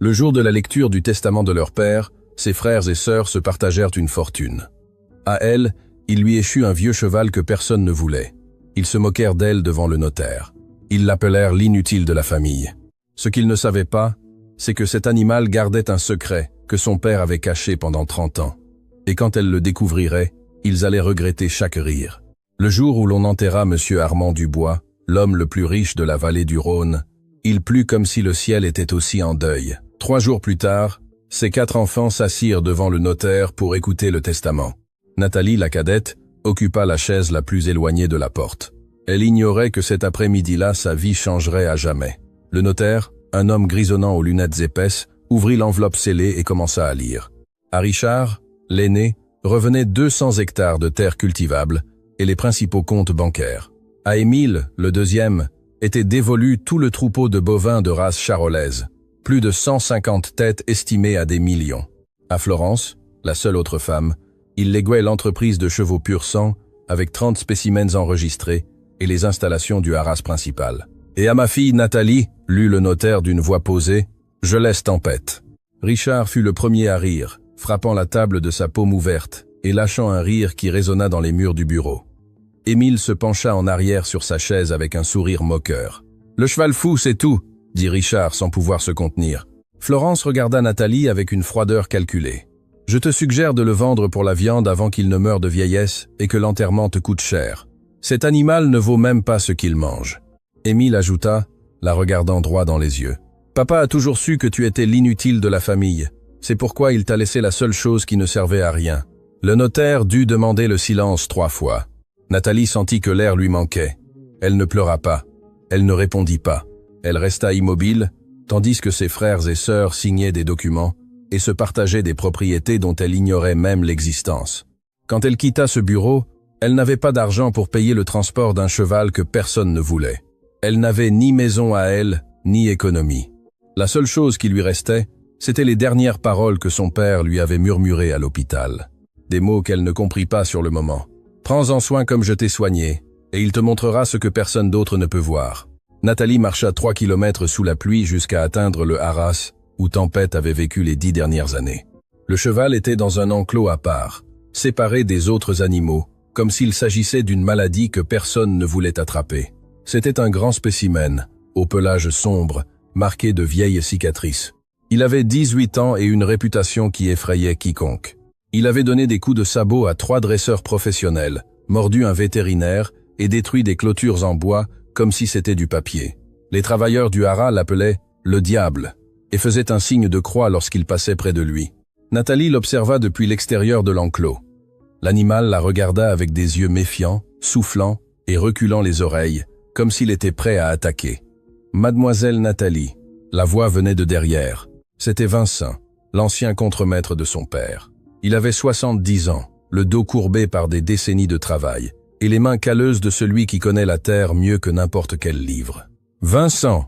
Le jour de la lecture du testament de leur père, ses frères et sœurs se partagèrent une fortune. À elle, il lui échut un vieux cheval que personne ne voulait. Ils se moquèrent d'elle devant le notaire. Ils l'appelèrent l'inutile de la famille. Ce qu'ils ne savaient pas, c'est que cet animal gardait un secret que son père avait caché pendant 30 ans. Et quand elle le découvrirait, ils allaient regretter chaque rire. Le jour où l'on enterra M. Armand Dubois, l'homme le plus riche de la vallée du Rhône, il plut comme si le ciel était aussi en deuil. 3 jours plus tard, ses 4 enfants s'assirent devant le notaire pour écouter le testament. Nathalie, la cadette, occupa la chaise la plus éloignée de la porte. Elle ignorait que cet après-midi-là, sa vie changerait à jamais. Le notaire, un homme grisonnant aux lunettes épaisses, ouvrit l'enveloppe scellée et commença à lire. À Richard, l'aîné, revenaient 200 hectares de terres cultivables et les principaux comptes bancaires. À Émile, le deuxième, était dévolu tout le troupeau de bovins de race charolaise, plus de 150 têtes estimées à des millions. À Florence, la seule autre femme, il léguait l'entreprise de chevaux pur sang avec 30 spécimens enregistrés et les installations du haras principal. Et à ma fille Nathalie, lut le notaire d'une voix posée, je laisse tempête. Richard fut le premier à rire, frappant la table de sa paume ouverte et lâchant un rire qui résonna dans les murs du bureau. Émile se pencha en arrière sur sa chaise avec un sourire moqueur. Le cheval fou, c'est tout, dit Richard sans pouvoir se contenir. Florence regarda Nathalie avec une froideur calculée. Je te suggère de le vendre pour la viande avant qu'il ne meure de vieillesse et que l'enterrement te coûte cher. Cet animal ne vaut même pas ce qu'il mange. Émile ajouta, la regardant droit dans les yeux. Papa a toujours su que tu étais l'inutile de la famille. C'est pourquoi il t'a laissé la seule chose qui ne servait à rien. Le notaire dut demander le silence 3 fois. Nathalie sentit que l'air lui manquait. Elle ne pleura pas. Elle ne répondit pas. Elle resta immobile, tandis que ses frères et sœurs signaient des documents et se partageaient des propriétés dont elle ignorait même l'existence. Quand elle quitta ce bureau, elle n'avait pas d'argent pour payer le transport d'un cheval que personne ne voulait. Elle n'avait ni maison à elle, ni économie. La seule chose qui lui restait, c'était les dernières paroles que son père lui avait murmurées à l'hôpital. Des mots qu'elle ne comprit pas sur le moment. « Prends-en soin comme je t'ai soigné, et il te montrera ce que personne d'autre ne peut voir. » Nathalie marcha 3 kilomètres sous la pluie jusqu'à atteindre le haras, où Tempête avait vécu les 10 dernières années. Le cheval était dans un enclos à part, séparé des autres animaux, comme s'il s'agissait d'une maladie que personne ne voulait attraper. C'était un grand spécimen, au pelage sombre, marqué de vieilles cicatrices. Il avait 18 ans et une réputation qui effrayait quiconque. Il avait donné des coups de sabot à 3 dresseurs professionnels, mordu un vétérinaire et détruit des clôtures en bois comme si c'était du papier. Les travailleurs du haras l'appelaient « le diable » et faisaient un signe de croix lorsqu'il passait près de lui. Nathalie l'observa depuis l'extérieur de l'enclos. L'animal la regarda avec des yeux méfiants, soufflant et reculant les oreilles, comme s'il était prêt à attaquer. « Mademoiselle Nathalie », la voix venait de derrière. C'était Vincent, l'ancien contremaître de son père. Il avait 70 ans, le dos courbé par des décennies de travail, et les mains calleuses de celui qui connaît la terre mieux que n'importe quel livre. « Vincent,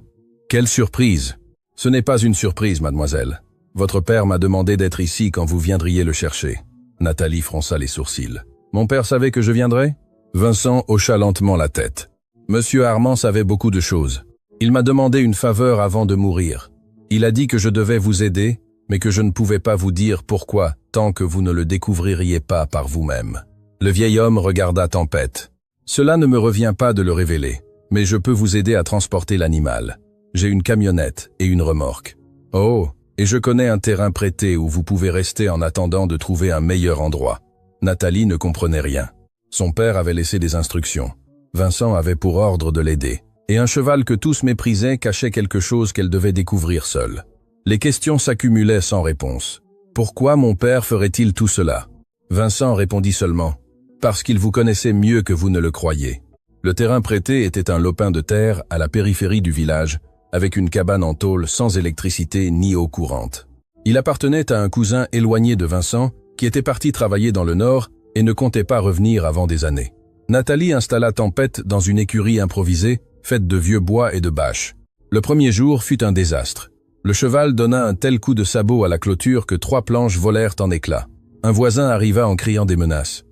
quelle surprise !»« Ce n'est pas une surprise, mademoiselle. Votre père m'a demandé d'être ici quand vous viendriez le chercher. » Nathalie fronça les sourcils. « Mon père savait que je viendrais ?» Vincent hocha lentement la tête. « Monsieur Armand savait beaucoup de choses. Il m'a demandé une faveur avant de mourir. Il a dit que je devais vous aider, mais que je ne pouvais pas vous dire pourquoi tant que vous ne le découvririez pas par vous-même. » Le vieil homme regarda Tempête. « Cela ne me revient pas de le révéler, mais je peux vous aider à transporter l'animal. J'ai une camionnette et une remorque. Oh, et je connais un terrain prêté où vous pouvez rester en attendant de trouver un meilleur endroit. » Nathalie ne comprenait rien. Son père avait laissé des instructions. Vincent avait pour ordre de l'aider. Et un cheval que tous méprisaient cachait quelque chose qu'elle devait découvrir seule. Les questions s'accumulaient sans réponse. Pourquoi mon père ferait-il tout cela? Vincent répondit seulement. Parce qu'il vous connaissait mieux que vous ne le croyez. Le terrain prêté était un lopin de terre à la périphérie du village, avec une cabane en tôle sans électricité ni eau courante. Il appartenait à un cousin éloigné de Vincent, qui était parti travailler dans le nord et ne comptait pas revenir avant des années. Nathalie installa Tempête dans une écurie improvisée, faite de vieux bois et de bâches. Le premier jour fut un désastre. Le cheval donna un tel coup de sabot à la clôture que 3 planches volèrent en éclats. Un voisin arriva en criant des menaces.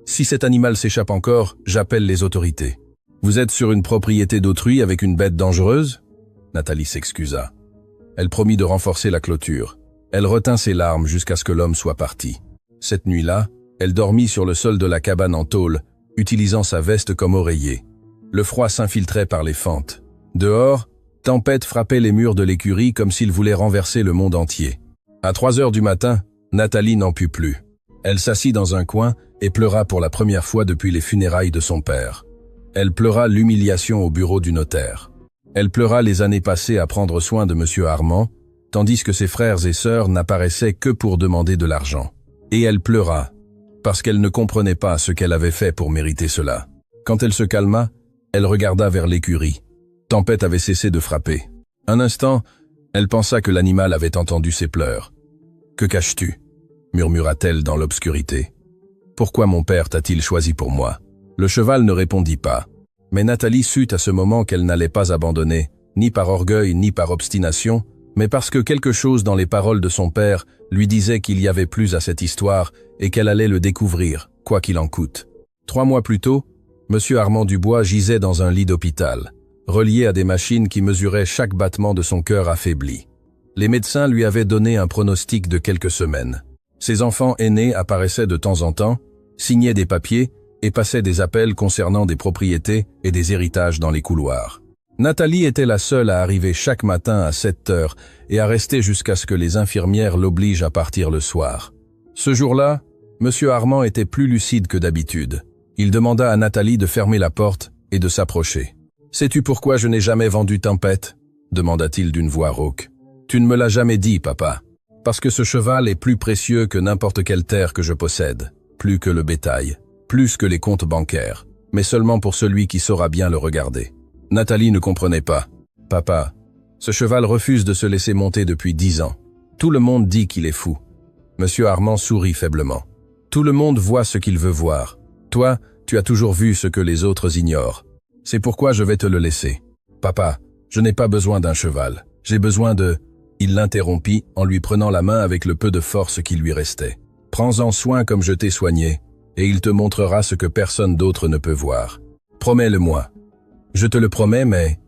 « Si cet animal s'échappe encore, j'appelle les autorités. »« Vous êtes sur une propriété d'autrui avec une bête dangereuse ?» Nathalie s'excusa. « Elle promit de renforcer la clôture. Elle retint ses larmes jusqu'à ce que l'homme soit parti. Cette nuit-là, elle dormit sur le sol de la cabane en tôle, utilisant sa veste comme oreiller. Le froid s'infiltrait par les fentes. Dehors, tempête frappait les murs de l'écurie comme s'il voulait renverser le monde entier. À 3 heures du matin, Nathalie n'en put plus. Elle s'assit dans un coin et pleura pour la première fois depuis les funérailles de son père. Elle pleura l'humiliation au bureau du notaire. Elle pleura les années passées à prendre soin de M. Armand, tandis que ses frères et sœurs n'apparaissaient que pour demander de l'argent. Et elle pleura, parce qu'elle ne comprenait pas ce qu'elle avait fait pour mériter cela. Quand elle se calma, elle regarda vers l'écurie. Tempête avait cessé de frapper. Un instant, elle pensa que l'animal avait entendu ses pleurs. « Que caches-tu » murmura-t-elle dans l'obscurité. « Pourquoi mon père t'a-t-il choisi pour moi ?» Le cheval ne répondit pas. Mais Nathalie sut à ce moment qu'elle n'allait pas abandonner, ni par orgueil ni par obstination, mais parce que quelque chose dans les paroles de son père lui disait qu'il y avait plus à cette histoire et qu'elle allait le découvrir, quoi qu'il en coûte. 3 mois plus tôt, M. Armand Dubois gisait dans un lit d'hôpital, relié à des machines qui mesuraient chaque battement de son cœur affaibli. Les médecins lui avaient donné un pronostic de quelques semaines. Ses enfants aînés apparaissaient de temps en temps, signaient des papiers et passaient des appels concernant des propriétés et des héritages dans les couloirs. Nathalie était la seule à arriver chaque matin à 7 heures et à rester jusqu'à ce que les infirmières l'obligent à partir le soir. Ce jour-là, M. Armand était plus lucide que d'habitude. Il demanda à Nathalie de fermer la porte et de s'approcher. « Sais-tu pourquoi je n'ai jamais vendu Tempête » demanda-t-il d'une voix rauque. « Tu ne me l'as jamais dit, papa. Parce que ce cheval est plus précieux que n'importe quelle terre que je possède, plus que le bétail, plus que les comptes bancaires, mais seulement pour celui qui saura bien le regarder. » Nathalie ne comprenait pas. « Papa, ce cheval refuse de se laisser monter depuis 10 ans. Tout le monde dit qu'il est fou. » Monsieur Armand sourit faiblement. « Tout le monde voit ce qu'il veut voir. Toi, tu as toujours vu ce que les autres ignorent. C'est pourquoi je vais te le laisser. Papa, je n'ai pas besoin d'un cheval. J'ai besoin de... » Il l'interrompit en lui prenant la main avec le peu de force qui lui restait. « Prends-en soin comme je t'ai soigné, et il te montrera ce que personne d'autre ne peut voir. Promets-le-moi. » « Je te le promets, mais...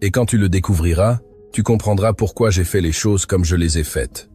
Et quand tu le découvriras, tu comprendras pourquoi j'ai fait les choses comme je les ai faites.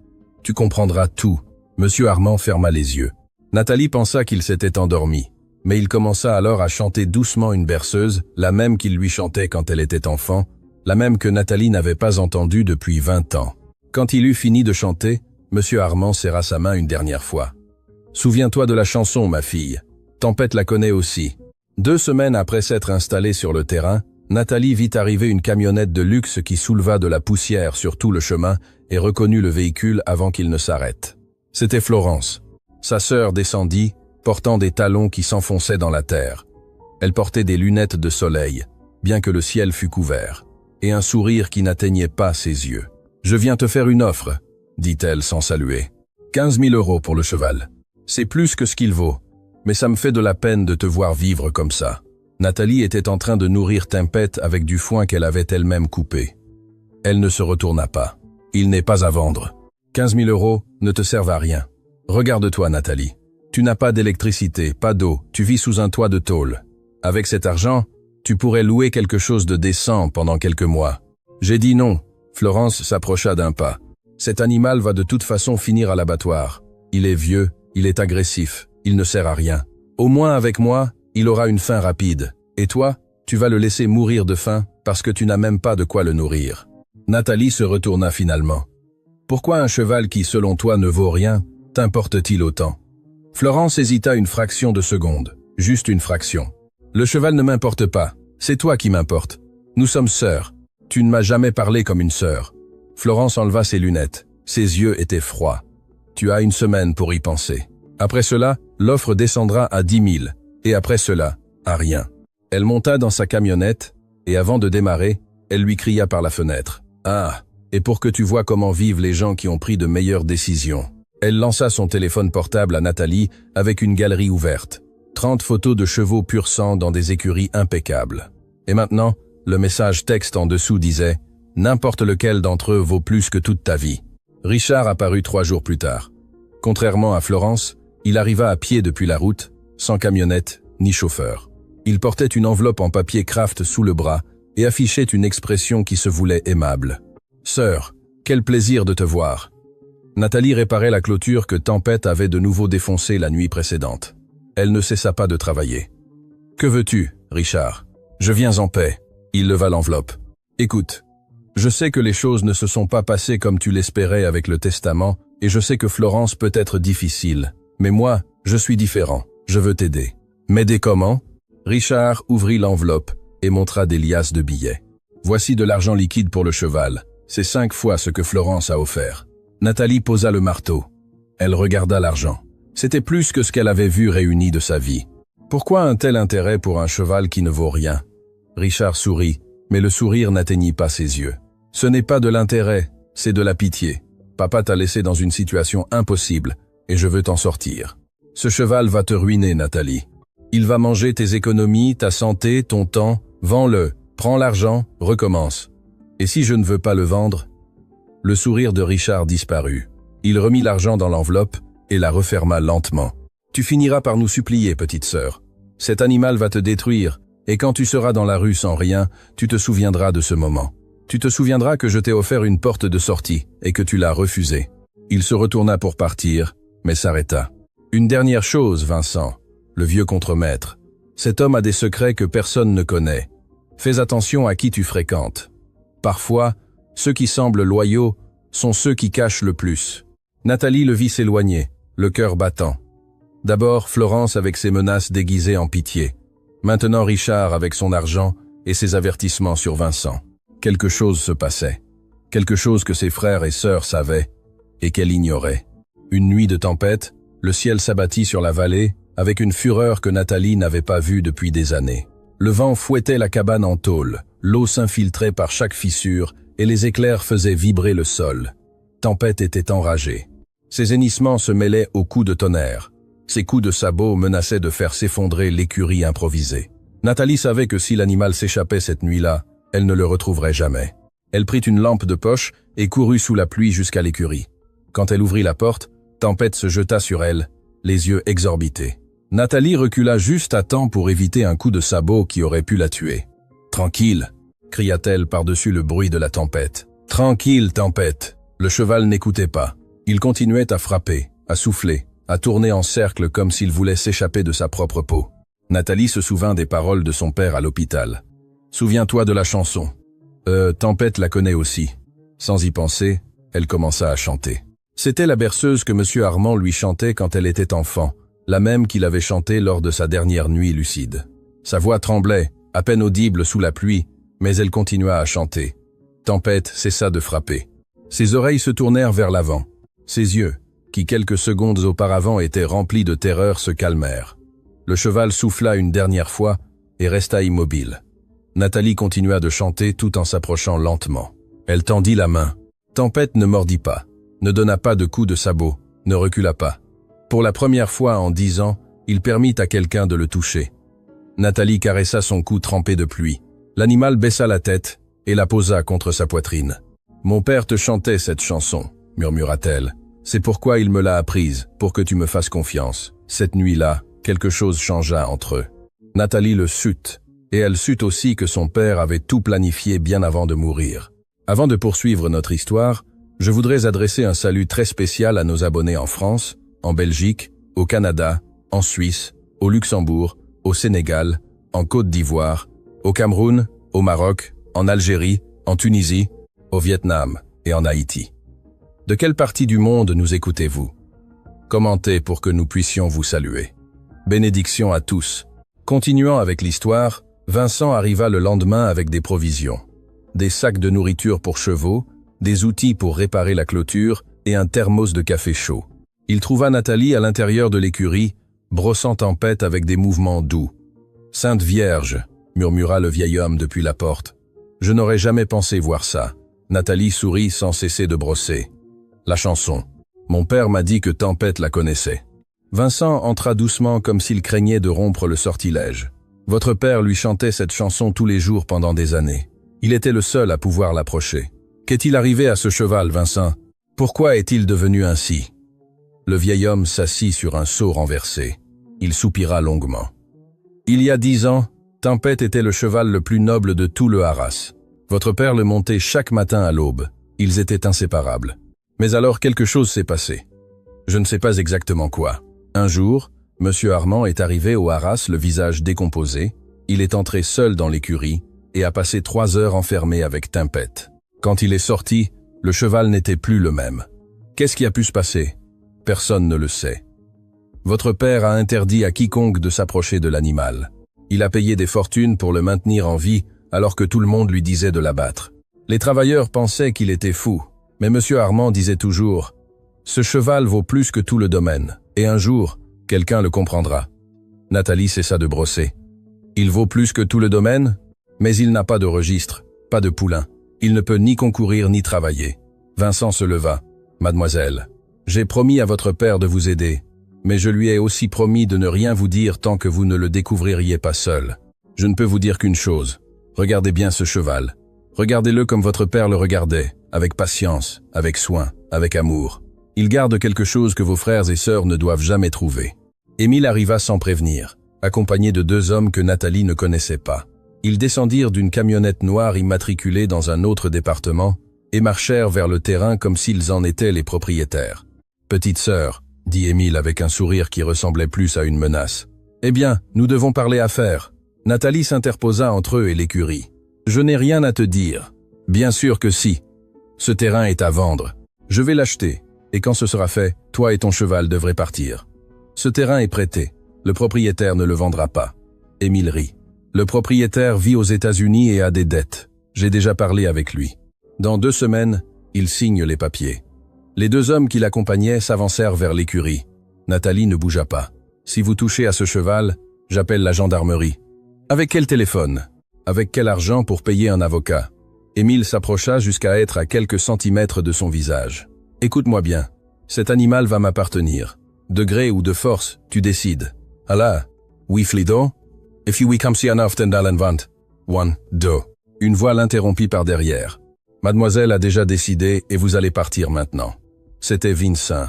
Tu comprendras tout. » Monsieur Armand ferma les yeux. Nathalie pensa qu'il s'était endormi, mais il commença alors à chanter doucement une berceuse, la même qu'il lui chantait quand elle était enfant, la même que Nathalie n'avait pas entendue depuis 20 ans. Quand il eut fini de chanter, Monsieur Armand serra sa main une dernière fois. « Souviens-toi de la chanson, ma fille. Tempête la connaît aussi. » 2 semaines après s'être installée sur le terrain, Nathalie vit arriver une camionnette de luxe qui souleva de la poussière sur tout le chemin et reconnut le véhicule avant qu'il ne s'arrête. C'était Florence. Sa sœur descendit, portant des talons qui s'enfonçaient dans la terre. Elle portait des lunettes de soleil, bien que le ciel fût couvert, et un sourire qui n'atteignait pas ses yeux. « Je viens te faire une offre, » dit-elle sans saluer. « 15 000 € pour le cheval. C'est plus que ce qu'il vaut. Mais ça me fait de la peine de te voir vivre comme ça. » Nathalie était en train de nourrir Tempête avec du foin qu'elle avait elle-même coupé. Elle ne se retourna pas. « Il n'est pas à vendre. 15 000 € ne te servent à rien. Regarde-toi, Nathalie. Tu n'as pas d'électricité, pas d'eau, tu vis sous un toit de tôle. Avec cet argent, tu pourrais louer quelque chose de décent pendant quelques mois. » J'ai dit non. Florence s'approcha d'un pas. « Cet animal va de toute façon finir à l'abattoir. Il est vieux, il est agressif. Il ne sert à rien. Au moins avec moi, il aura une fin rapide. Et toi, tu vas le laisser mourir de faim parce que tu n'as même pas de quoi le nourrir. » Nathalie se retourna finalement. « Pourquoi un cheval qui, selon toi, ne vaut rien, t'importe-t-il autant ?» Florence hésita une fraction de seconde, juste une fraction. « Le cheval ne m'importe pas, c'est toi qui m'importe. Nous sommes sœurs. Tu ne m'as jamais parlé comme une sœur. » Florence enleva ses lunettes. Ses yeux étaient froids. « Tu as 1 semaine pour y penser. Après cela, l'offre descendra à 10 000, et après cela, à rien. » Elle monta dans sa camionnette, et avant de démarrer, elle lui cria par la fenêtre. « Ah, et pour que tu vois comment vivent les gens qui ont pris de meilleures décisions. » Elle lança son téléphone portable à Nathalie avec une galerie ouverte. 30 photos de chevaux pur sang dans des écuries impeccables. Et maintenant, le message texte en dessous disait « N'importe lequel d'entre eux vaut plus que toute ta vie. » Richard apparut 3 jours plus tard. Contrairement à Florence, il arriva à pied depuis la route, sans camionnette ni chauffeur. Il portait une enveloppe en papier Kraft sous le bras et affichait une expression qui se voulait aimable. « Sœur, Quel plaisir de te voir. Nathalie réparait la clôture que Tempête avait de nouveau défoncée la nuit précédente. Elle ne cessa pas de travailler. Que veux-tu, Richard? Je viens en paix. Il leva l'enveloppe. Écoute, je sais que les choses ne se sont pas passées comme tu l'espérais avec le testament, et je sais que Florence peut être difficile. Mais moi, je suis différent. Je veux t'aider. M'aider comment? Richard ouvrit l'enveloppe et montra des liasses de billets. Voici de l'argent liquide pour le cheval. C'est 5 fois ce que Florence a offert. Nathalie posa le marteau. Elle regarda l'argent. C'était plus que ce qu'elle avait vu réuni de sa vie. Pourquoi un tel intérêt pour un cheval qui ne vaut rien? Richard sourit, mais le sourire n'atteignit pas ses yeux. Ce n'est pas de l'intérêt, c'est de la pitié. Papa t'a laissé dans une situation impossible, et je veux t'en sortir. Ce cheval va te ruiner, Nathalie. Il va manger tes économies, ta santé, ton temps. Vends-le, prends l'argent, recommence. Et si je ne veux pas le vendre? Le sourire de Richard disparut. Il remit l'argent dans l'enveloppe et la referma lentement. Tu finiras par nous supplier, petite sœur. Cet animal va te détruire, et quand tu seras dans la rue sans rien, tu te souviendras de ce moment. Tu te souviendras que je t'ai offert une porte de sortie et que tu l'as refusée. Il se retourna pour partir, mais s'arrêta. Une dernière chose, Vincent, le vieux contremaître. Cet homme a des secrets que personne ne connaît. Fais attention à qui tu fréquentes. Parfois, ceux qui semblent loyaux sont ceux qui cachent le plus. Nathalie le vit s'éloigner, le cœur battant. D'abord Florence avec ses menaces déguisées en pitié. Maintenant Richard avec son argent et ses avertissements sur Vincent. Quelque chose se passait. Quelque chose que ses frères et sœurs savaient et qu'elle ignorait. Une nuit de tempête, le ciel s'abattit sur la vallée avec une fureur que Nathalie n'avait pas vue depuis des années. Le vent fouettait la cabane en tôle, l'eau s'infiltrait par chaque fissure et les éclairs faisaient vibrer le sol. Tempête était enragée. Ses hennissements se mêlaient aux coups de tonnerre. Ses coups de sabot menaçaient de faire s'effondrer l'écurie improvisée. Nathalie savait que si l'animal s'échappait cette nuit-là, elle ne le retrouverait jamais. Elle prit une lampe de poche et courut sous la pluie jusqu'à l'écurie. Quand elle ouvrit la porte, Tempête se jeta sur elle, les yeux exorbités. Nathalie recula juste à temps pour éviter un coup de sabot qui aurait pu la tuer. « Tranquille !» cria-t-elle par-dessus le bruit de la tempête. « Tranquille, Tempête !» Le cheval n'écoutait pas. Il continuait à frapper, à souffler, à tourner en cercle comme s'il voulait s'échapper de sa propre peau. Nathalie se souvint des paroles de son père à l'hôpital. « Souviens-toi de la chanson. » Tempête la connaît aussi. Sans y penser, elle commença à chanter. C'était la berceuse que M. Armand lui chantait quand elle était enfant, la même qu'il avait chantée lors de sa dernière nuit lucide. Sa voix tremblait, à peine audible sous la pluie, mais elle continua à chanter. Tempête cessa de frapper. Ses oreilles se tournèrent vers l'avant. Ses yeux, qui quelques secondes auparavant étaient remplis de terreur, se calmèrent. Le cheval souffla une dernière fois et resta immobile. Nathalie continua de chanter tout en s'approchant lentement. Elle tendit la main. Tempête ne mordit pas, ne donna pas de coup de sabot, ne recula pas. Pour la première fois en 10 ans, il permit à quelqu'un de le toucher. Nathalie caressa son cou trempé de pluie. L'animal baissa la tête et la posa contre sa poitrine. « Mon père te chantait cette chanson, » murmura-t-elle. « C'est pourquoi il me l'a apprise, pour que tu me fasses confiance. Cette nuit-là, quelque chose changea entre eux. » Nathalie le sut, et elle sut aussi que son père avait tout planifié bien avant de mourir. Avant de poursuivre notre histoire, je voudrais adresser un salut très spécial à nos abonnés en France, en Belgique, au Canada, en Suisse, au Luxembourg, au Sénégal, en Côte d'Ivoire, au Cameroun, au Maroc, en Algérie, en Tunisie, au Vietnam et en Haïti. De quelle partie du monde nous écoutez-vous? Commentez pour que nous puissions vous saluer. Bénédictions à tous. Continuant avec l'histoire, Vincent arriva le lendemain avec des provisions. Des sacs de nourriture pour chevaux, des outils pour réparer la clôture et un thermos de café chaud. Il trouva Nathalie à l'intérieur de l'écurie, brossant Tempête avec des mouvements doux. « Sainte Vierge !» murmura le vieil homme depuis la porte. « Je n'aurais jamais pensé voir ça. » Nathalie sourit sans cesser de brosser. La chanson. Mon père m'a dit que Tempête la connaissait. Vincent entra doucement comme s'il craignait de rompre le sortilège. Votre père lui chantait cette chanson tous les jours pendant des années. Il était le seul à pouvoir l'approcher. Qu'est-il arrivé à ce cheval, Vincent? Pourquoi est-il devenu ainsi? Le vieil homme s'assit sur un seau renversé. Il soupira longuement. Il y a 10 ans, Tempête était le cheval le plus noble de tout le haras. Votre père le montait chaque matin à l'aube. Ils étaient inséparables. Mais alors quelque chose s'est passé. Je ne sais pas exactement quoi. Un jour, Monsieur Armand est arrivé au haras le visage décomposé, il est entré seul dans l'écurie et a passé 3 heures enfermé avec Timpette. Quand il est sorti, le cheval n'était plus le même. Qu'est-ce qui a pu se passer? Personne ne le sait. Votre père a interdit à quiconque de s'approcher de l'animal. Il a payé des fortunes pour le maintenir en vie alors que tout le monde lui disait de l'abattre. Les travailleurs pensaient qu'il était fou, mais Monsieur Armand disait toujours « Ce cheval vaut plus que tout le domaine, et un jour, quelqu'un le comprendra. » Nathalie cessa de brosser. « Il vaut plus que tout le domaine, mais il n'a pas de registre, pas de poulain. Il ne peut ni concourir ni travailler. » Vincent se leva. « Mademoiselle, j'ai promis à votre père de vous aider, mais je lui ai aussi promis de ne rien vous dire tant que vous ne le découvririez pas seul. Je ne peux vous dire qu'une chose. Regardez bien ce cheval. Regardez-le comme votre père le regardait, avec patience, avec soin, avec amour. Il garde quelque chose que vos frères et sœurs ne doivent jamais trouver. » Émile arriva sans prévenir, accompagné de 2 hommes que Nathalie ne connaissait pas. Ils descendirent d'une camionnette noire immatriculée dans un autre département et marchèrent vers le terrain comme s'ils en étaient les propriétaires. « Petite sœur, » dit Émile avec un sourire qui ressemblait plus à une menace. « Eh bien, nous devons parler affaires. » Nathalie s'interposa entre eux et l'écurie. « Je n'ai rien à te dire. »« Bien sûr que si. Ce terrain est à vendre. Je vais l'acheter, et quand ce sera fait, toi et ton cheval devrez partir. Ce terrain est prêté. Le propriétaire ne le vendra pas. » Émile rit. « Le propriétaire vit aux États-Unis et a des dettes. J'ai déjà parlé avec lui. Dans 2 semaines, il signe les papiers. » Les 2 hommes qui l'accompagnaient s'avancèrent vers l'écurie. Nathalie ne bougea pas. « Si vous touchez à ce cheval, j'appelle la gendarmerie. » « Avec quel téléphone? Avec quel argent pour payer un avocat ?» Émile s'approcha jusqu'à être à quelques centimètres de son visage. « Écoute-moi bien, cet animal va m'appartenir. De gré ou de force, tu décides. Allah, oui flido? If you come see enough tendalen vant. 1, 2. » Une voix l'interrompit par derrière. « Mademoiselle a déjà décidé et vous allez partir maintenant. » C'était Vincent,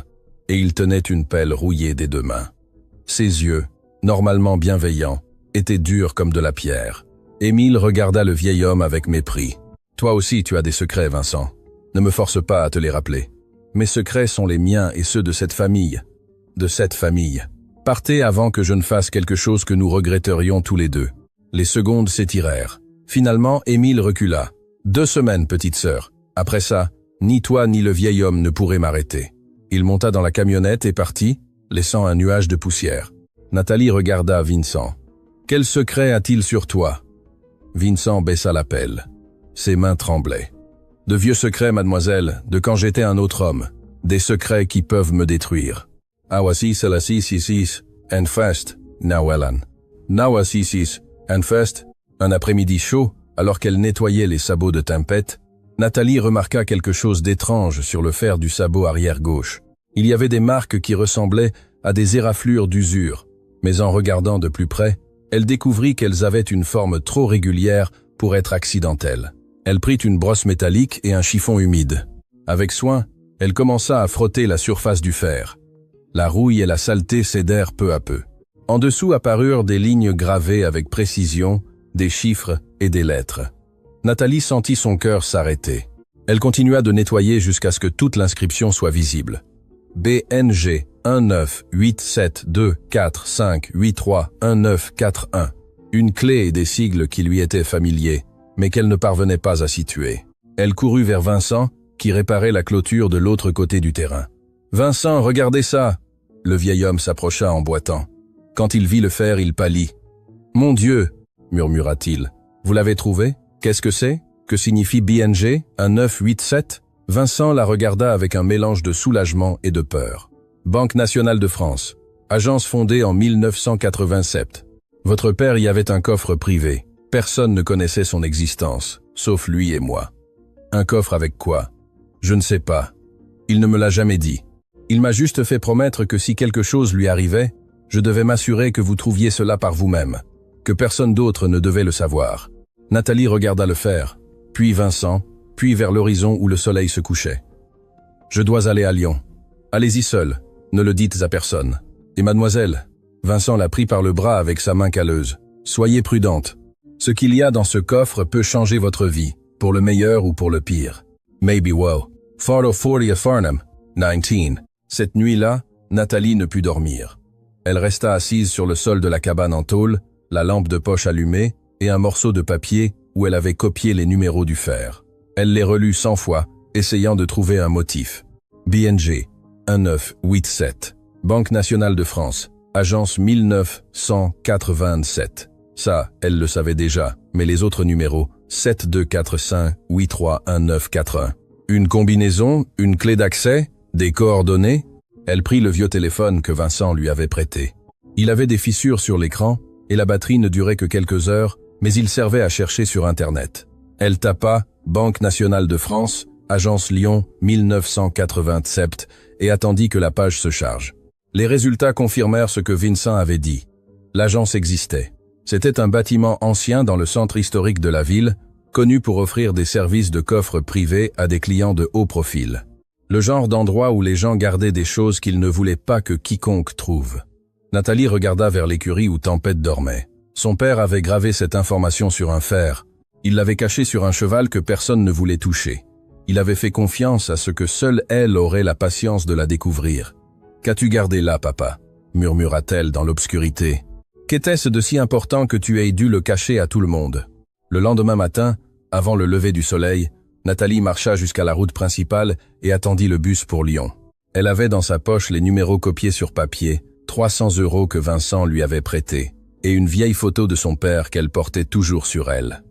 et il tenait une pelle rouillée des 2 mains. Ses yeux, normalement bienveillants, étaient durs comme de la pierre. Émile regarda le vieil homme avec mépris. « Toi aussi tu as des secrets, Vincent. Ne me force pas à te les rappeler. Mes secrets sont les miens et ceux de cette famille. De cette famille. Partez avant que je ne fasse quelque chose que nous regretterions tous les 2. » Les secondes s'étirèrent. Finalement, Émile recula. « 2 semaines, petite sœur. Après ça, ni toi ni le vieil homme ne pourrez m'arrêter. » Il monta dans la camionnette et partit, laissant un nuage de poussière. Nathalie regarda Vincent. « Quel secret a-t-il sur toi ?» Vincent baissa la pelle. Ses mains tremblaient. « De vieux secrets, mademoiselle, de quand j'étais un autre homme. Des secrets qui peuvent me détruire. »« Awasi selassis and fast, nawelan. Nawasisis and fast. » Un après-midi chaud, alors qu'elle nettoyait les sabots de Timpette, Nathalie remarqua quelque chose d'étrange sur le fer du sabot arrière gauche. Il y avait des marques qui ressemblaient à des éraflures d'usure, mais en regardant de plus près, elle découvrit qu'elles avaient une forme trop régulière pour être accidentelles. Elle prit une brosse métallique et un chiffon humide. Avec soin, elle commença à frotter la surface du fer. La rouille et la saleté cédèrent peu à peu. En dessous apparurent des lignes gravées avec précision, des chiffres et des lettres. Nathalie sentit son cœur s'arrêter. Elle continua de nettoyer jusqu'à ce que toute l'inscription soit visible. BNG 198724583191. Une clé et des sigles qui lui étaient familiers, mais qu'elle ne parvenait pas à situer. Elle courut vers Vincent, qui réparait la clôture de l'autre côté du terrain. « Vincent, regardez ça !» Le vieil homme s'approcha en boitant. Quand il vit le fer, il pâlit. « Mon Dieu !» murmura-t-il. « Vous l'avez trouvé? Qu'est-ce que c'est? Que signifie BNG 1987 ?» Vincent la regarda avec un mélange de soulagement et de peur. « Banque nationale de France. Agence fondée en 1987. Votre père y avait un coffre privé. Personne ne connaissait son existence, sauf lui et moi. Un coffre avec quoi? Je ne sais pas. Il ne me l'a jamais dit. Il m'a juste fait promettre que si quelque chose lui arrivait, je devais m'assurer que vous trouviez cela par vous-même, que personne d'autre ne devait le savoir. » Nathalie regarda le fer, puis Vincent, puis vers l'horizon où le soleil se couchait. « Je dois aller à Lyon. Allez-y seul, ne le dites à personne. Et mademoiselle » Vincent la prit par le bras avec sa main calleuse. « Soyez prudente. Ce qu'il y a dans ce coffre peut changer votre vie, pour le meilleur ou pour le pire. Maybe wow. Photo 40 à Farnham, 19. Cette nuit-là, Nathalie ne put dormir. Elle resta assise sur le sol de la cabane en tôle, la lampe de poche allumée et un morceau de papier où elle avait copié les numéros du fer. Elle les relut 100 fois, essayant de trouver un motif. BNG, 1987. Banque nationale de France, agence 1987. Ça, elle le savait déjà, mais les autres numéros, 7245 831941. Une combinaison, une clé d'accès, des coordonnées. Elle prit le vieux téléphone que Vincent lui avait prêté. Il avait des fissures sur l'écran et la batterie ne durait que quelques heures, mais il servait à chercher sur Internet. Elle tapa « Banque nationale de France, agence Lyon 1987 » et attendit que la page se charge. Les résultats confirmèrent ce que Vincent avait dit. L'agence existait. C'était un bâtiment ancien dans le centre historique de la ville, connu pour offrir des services de coffre privés à des clients de haut profil. Le genre d'endroit où les gens gardaient des choses qu'ils ne voulaient pas que quiconque trouve. Nathalie regarda vers l'écurie où Tempête dormait. Son père avait gravé cette information sur un fer. Il l'avait caché sur un cheval que personne ne voulait toucher. Il avait fait confiance à ce que seule elle aurait la patience de la découvrir. « Qu'as-tu gardé là, papa ?» murmura-t-elle dans l'obscurité. « Qu'était-ce de si important que tu aies dû le cacher à tout le monde ?» Le lendemain matin, avant le lever du soleil, Nathalie marcha jusqu'à la route principale et attendit le bus pour Lyon. Elle avait dans sa poche les numéros copiés sur papier, 300 € que Vincent lui avait prêtés, et une vieille photo de son père qu'elle portait toujours sur elle.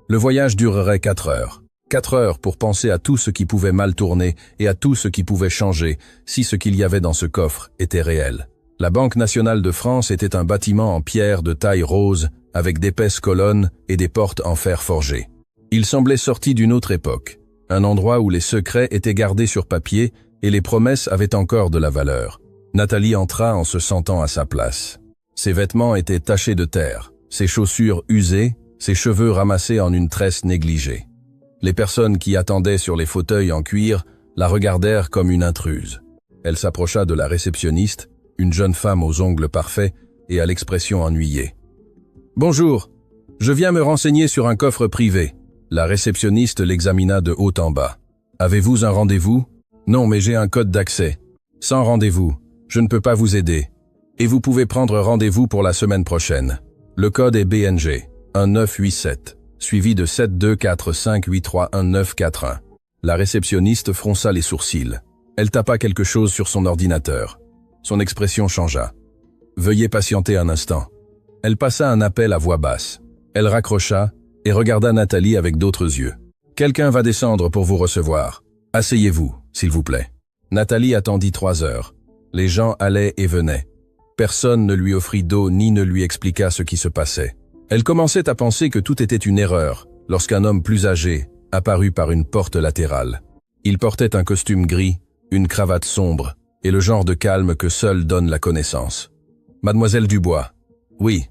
Le voyage durerait 4 heures. 4 heures pour penser à tout ce qui pouvait mal tourner et à tout ce qui pouvait changer si ce qu'il y avait dans ce coffre était réel. La Banque nationale de France était un bâtiment en pierre de taille rose avec d'épaisses colonnes et des portes en fer forgé. Il semblait sorti d'une autre époque, un endroit où les secrets étaient gardés sur papier et les promesses avaient encore de la valeur. Nathalie entra en se sentant à sa place. Ses vêtements étaient tachés de terre, ses chaussures usées, ses cheveux ramassés en une tresse négligée. Les personnes qui attendaient sur les fauteuils en cuir la regardèrent comme une intruse. Elle s'approcha de la réceptionniste, une jeune femme aux ongles parfaits et à l'expression ennuyée. « Bonjour, je viens me renseigner sur un coffre privé. » La réceptionniste l'examina de haut en bas. « Avez-vous un rendez-vous ?»« Non, mais j'ai un code d'accès. »« Sans rendez-vous, je ne peux pas vous aider. Et vous pouvez prendre rendez-vous pour la semaine prochaine. Le code est BNG, 1987, suivi de 7245831941. » La réceptionniste fronça les sourcils. Elle tapa quelque chose sur son ordinateur. Son expression changea. « Veuillez patienter un instant. » Elle passa un appel à voix basse. Elle raccrocha et regarda Nathalie avec d'autres yeux. « Quelqu'un va descendre pour vous recevoir. Asseyez-vous, s'il vous plaît. » Nathalie attendit 3 heures. Les gens allaient et venaient. Personne ne lui offrit d'eau ni ne lui expliqua ce qui se passait. Elle commençait à penser que tout était une erreur lorsqu'un homme plus âgé apparut par une porte latérale. Il portait un costume gris, une cravate sombre et le genre de calme que seul donne la connaissance. « Mademoiselle Dubois. »« Oui,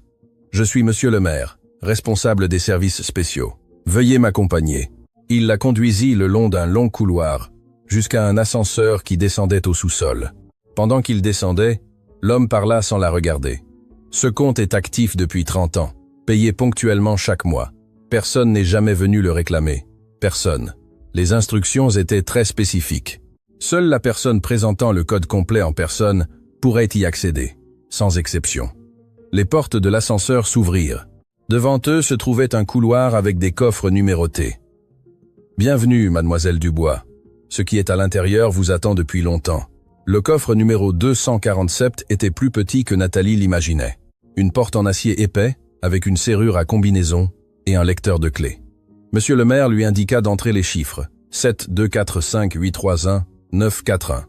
je suis monsieur le maire, responsable des services spéciaux. Veuillez m'accompagner. » Il la conduisit le long d'un long couloir, jusqu'à un ascenseur qui descendait au sous-sol. Pendant qu'il descendait, l'homme parla sans la regarder. « Ce compte est actif depuis 30 ans, payé ponctuellement chaque mois. Personne n'est jamais venu le réclamer. Personne. Les instructions étaient très spécifiques. Seule la personne présentant le code complet en personne pourrait y accéder, sans exception. Les portes de l'ascenseur s'ouvrirent. Devant eux se trouvait un couloir avec des coffres numérotés. « Bienvenue, mademoiselle Dubois. Ce qui est à l'intérieur vous attend depuis longtemps. » Le coffre numéro 247 était plus petit que Nathalie l'imaginait. Une porte en acier épais, avec une serrure à combinaison et un lecteur de clés. Monsieur le maire lui indiqua d'entrer les chiffres 7245831941.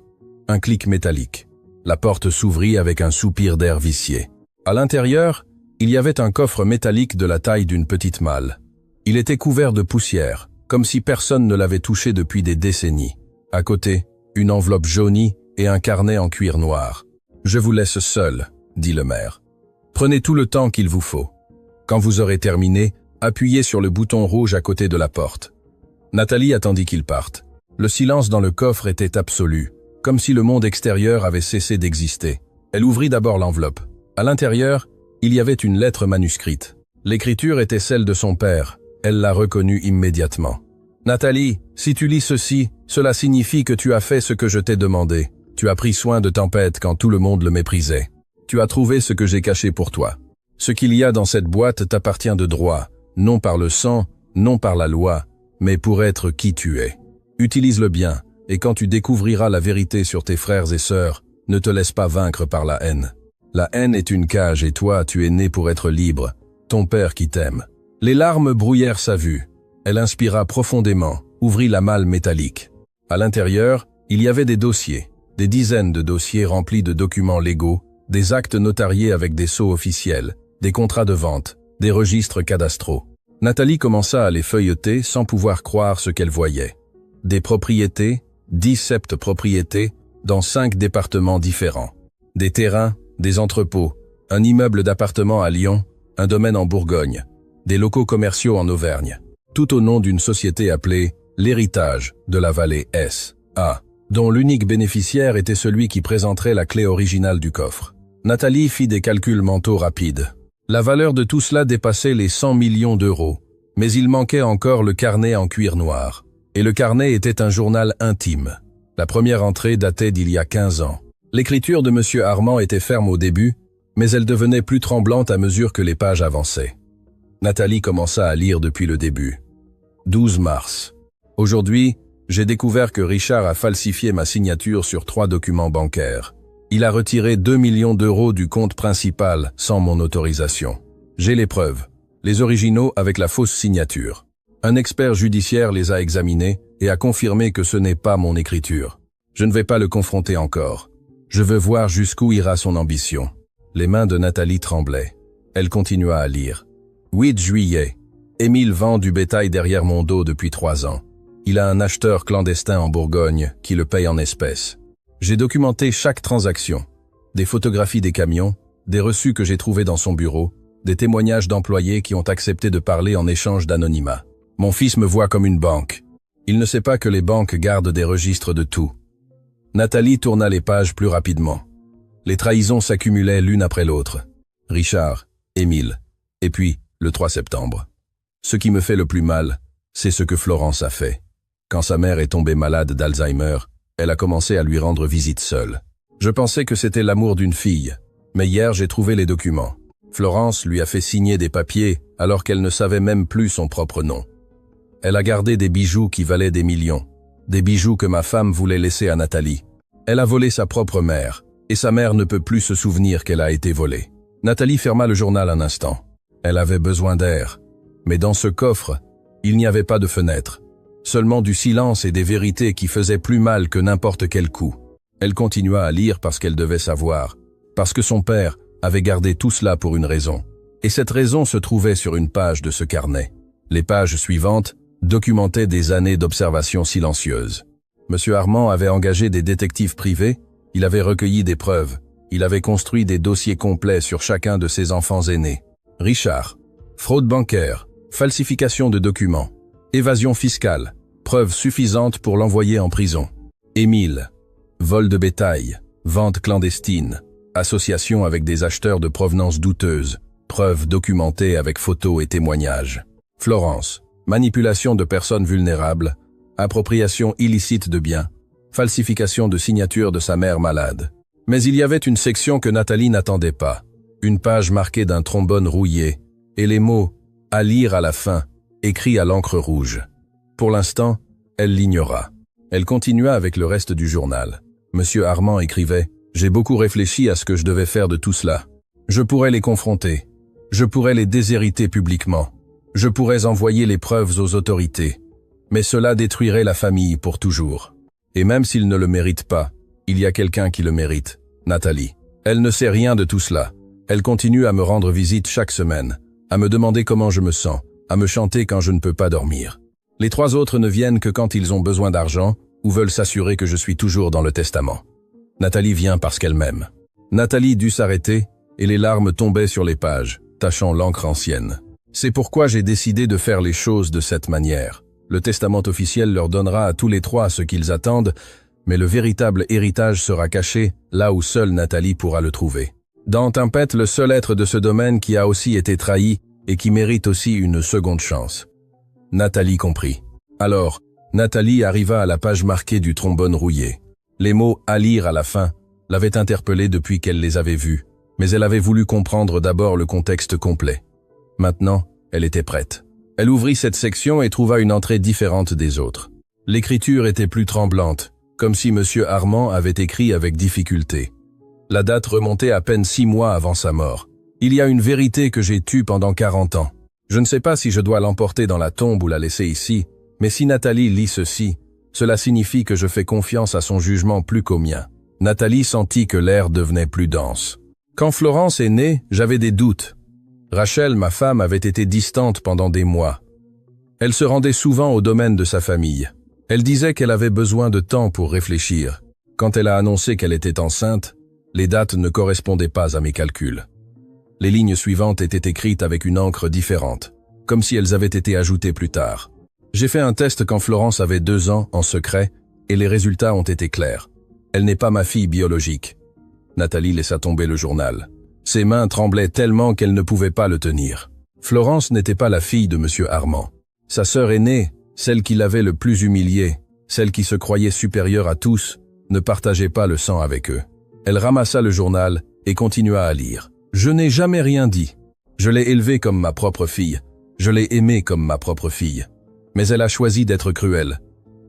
Un clic métallique. La porte s'ouvrit avec un soupir d'air vicié. À l'intérieur, il y avait un coffre métallique de la taille d'une petite malle. Il était couvert de poussière, comme si personne ne l'avait touché depuis des décennies. À côté, une enveloppe jaunie et un carnet en cuir noir. « Je vous laisse seul, » dit le maire. « Prenez tout le temps qu'il vous faut. Quand vous aurez terminé, appuyez sur le bouton rouge à côté de la porte. » Nathalie attendit qu'il parte. Le silence dans le coffre était absolu, comme si le monde extérieur avait cessé d'exister. Elle ouvrit d'abord l'enveloppe. À l'intérieur, il y avait une lettre manuscrite. L'écriture était celle de son père. Elle la reconnut immédiatement. Nathalie, si tu lis ceci, cela signifie que tu as fait ce que je t'ai demandé. Tu as pris soin de Tempête quand tout le monde le méprisait. Tu as trouvé ce que j'ai caché pour toi. Ce qu'il y a dans cette boîte t'appartient de droit, non par le sang, non par la loi, mais pour être qui tu es. Utilise-le bien, et quand tu découvriras la vérité sur tes frères et sœurs, ne te laisse pas vaincre par la haine. La haine est une cage et toi, tu es né pour être libre, ton père qui t'aime. Les larmes brouillèrent sa vue. Elle inspira profondément, ouvrit la malle métallique. À l'intérieur, il y avait des dossiers, des dizaines de dossiers remplis de documents légaux, des actes notariés avec des sceaux officiels, des contrats de vente, des registres cadastraux. Nathalie commença à les feuilleter sans pouvoir croire ce qu'elle voyait. Des propriétés, 17 propriétés, dans 5 départements différents. Des terrains, des entrepôts, un immeuble d'appartements à Lyon, un domaine en Bourgogne, des locaux commerciaux en Auvergne. Tout au nom d'une société appelée l'Héritage de la Vallée S.A., dont l'unique bénéficiaire était celui qui présenterait la clé originale du coffre. Nathalie fit des calculs mentaux rapides. La valeur de tout cela dépassait les 100 millions d'euros, mais il manquait encore le carnet en cuir noir. Et le carnet était un journal intime. La première entrée datait d'il y a 15 ans. L'écriture de M. Armand était ferme au début, mais elle devenait plus tremblante à mesure que les pages avançaient. Nathalie commença à lire depuis le début. 12 mars. Aujourd'hui, j'ai découvert que Richard a falsifié ma signature sur 3 documents bancaires. Il a retiré 2 millions d'euros du compte principal sans mon autorisation. J'ai les preuves, les originaux avec la fausse signature. Un expert judiciaire les a examinés et a confirmé que ce n'est pas mon écriture. Je ne vais pas le confronter encore. Je veux voir jusqu'où ira son ambition. Les mains de Nathalie tremblaient. Elle continua à lire. 8 juillet. Émile vend du bétail derrière mon dos depuis 3 ans. Il a un acheteur clandestin en Bourgogne qui le paye en espèces. J'ai documenté chaque transaction. Des photographies des camions, des reçus que j'ai trouvés dans son bureau, des témoignages d'employés qui ont accepté de parler en échange d'anonymat. Mon fils me voit comme une banque. Il ne sait pas que les banques gardent des registres de tout. Nathalie tourna les pages plus rapidement. Les trahisons s'accumulaient l'une après l'autre. Richard, Émile, et puis le 3 septembre. Ce qui me fait le plus mal, c'est ce que Florence a fait. Quand sa mère est tombée malade d'Alzheimer, elle a commencé à lui rendre visite seule. Je pensais que c'était l'amour d'une fille, mais hier j'ai trouvé les documents. Florence lui a fait signer des papiers alors qu'elle ne savait même plus son propre nom. Elle a gardé des bijoux qui valaient des millions, des bijoux que ma femme voulait laisser à Nathalie. Elle a volé sa propre mère, et sa mère ne peut plus se souvenir qu'elle a été volée. Nathalie ferma le journal un instant. Elle avait besoin d'air, mais dans ce coffre, il n'y avait pas de fenêtre, seulement du silence et des vérités qui faisaient plus mal que n'importe quel coup. Elle continua à lire parce qu'elle devait savoir, parce que son père avait gardé tout cela pour une raison. Et cette raison se trouvait sur une page de ce carnet. Les pages suivantes documentaient des années d'observation silencieuse. Monsieur Armand avait engagé des détectives privés, il avait recueilli des preuves, il avait construit des dossiers complets sur chacun de ses enfants aînés. Richard, fraude bancaire, falsification de documents, évasion fiscale, preuves suffisantes pour l'envoyer en prison. Émile, vol de bétail, vente clandestine, association avec des acheteurs de provenance douteuse, preuves documentées avec photos et témoignages. Florence, manipulation de personnes vulnérables, appropriation illicite de biens, falsification de signature de sa mère malade. Mais il y avait une section que Nathalie n'attendait pas, une page marquée d'un trombone rouillé, et les mots « à lire à la fin » écrits à l'encre rouge. Pour l'instant, elle l'ignora. Elle continua avec le reste du journal. Monsieur Armand écrivait « J'ai beaucoup réfléchi à ce que je devais faire de tout cela. Je pourrais les confronter. Je pourrais les déshériter publiquement. Je pourrais envoyer les preuves aux autorités. Mais cela détruirait la famille pour toujours. Et même s'il ne le mérite pas, il y a quelqu'un qui le mérite, Nathalie. Elle ne sait rien de tout cela. Elle continue à me rendre visite chaque semaine, à me demander comment je me sens, à me chanter quand je ne peux pas dormir. Les 3 autres ne viennent que quand ils ont besoin d'argent ou veulent s'assurer que je suis toujours dans le testament. Nathalie vient parce qu'elle m'aime. Nathalie dut s'arrêter et les larmes tombaient sur les pages, tachant l'encre ancienne. C'est pourquoi j'ai décidé de faire les choses de cette manière. Le testament officiel leur donnera à tous les 3 ce qu'ils attendent, mais le véritable héritage sera caché là où seule Nathalie pourra le trouver. Dans Tempête, le seul être de ce domaine qui a aussi été trahi et qui mérite aussi une seconde chance. Nathalie comprit. Alors, Nathalie arriva à la page marquée du trombone rouillé. Les mots « à lire » à la fin l'avaient interpellée depuis qu'elle les avait vus, mais elle avait voulu comprendre d'abord le contexte complet. Maintenant, elle était prête. Elle ouvrit cette section et trouva une entrée différente des autres. L'écriture était plus tremblante, comme si M. Armand avait écrit avec difficulté. La date remontait à peine 6 mois avant sa mort. Il y a une vérité que j'ai tue pendant 40 ans. Je ne sais pas si je dois l'emporter dans la tombe ou la laisser ici, mais si Nathalie lit ceci, cela signifie que je fais confiance à son jugement plus qu'au mien. Nathalie sentit que l'air devenait plus dense. Quand Florence est née, j'avais des doutes. Rachel, ma femme, avait été distante pendant des mois. Elle se rendait souvent au domaine de sa famille. Elle disait qu'elle avait besoin de temps pour réfléchir. Quand elle a annoncé qu'elle était enceinte, les dates ne correspondaient pas à mes calculs. Les lignes suivantes étaient écrites avec une encre différente, comme si elles avaient été ajoutées plus tard. J'ai fait un test quand Florence avait 2 ans, en secret, et les résultats ont été clairs. Elle n'est pas ma fille biologique. Nathalie laissa tomber le journal. Ses mains tremblaient tellement qu'elle ne pouvait pas le tenir. Florence n'était pas la fille de M. Armand. Sa sœur aînée, celle qui l'avait le plus humiliée, celle qui se croyait supérieure à tous, ne partageait pas le sang avec eux. Elle ramassa le journal et continua à lire. « Je n'ai jamais rien dit. Je l'ai élevée comme ma propre fille. Je l'ai aimée comme ma propre fille. Mais elle a choisi d'être cruelle.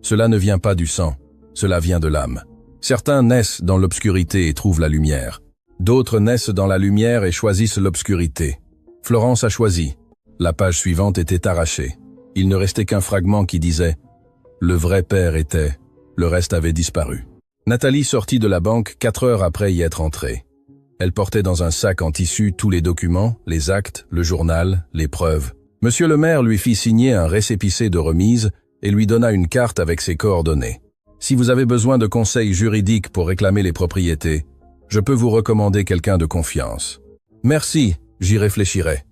Cela ne vient pas du sang, cela vient de l'âme. Certains naissent dans l'obscurité et trouvent la lumière. D'autres naissent dans la lumière et choisissent l'obscurité. Florence a choisi. La page suivante était arrachée. Il ne restait qu'un fragment qui disait « Le vrai père était… » Le reste avait disparu. Nathalie sortit de la banque 4 heures après y être entrée. Elle portait dans un sac en tissu tous les documents, les actes, le journal, les preuves. Monsieur le maire lui fit signer un récépissé de remise et lui donna une carte avec ses coordonnées. Si vous avez besoin de conseils juridiques pour réclamer les propriétés, je peux vous recommander quelqu'un de confiance. Merci, j'y réfléchirai.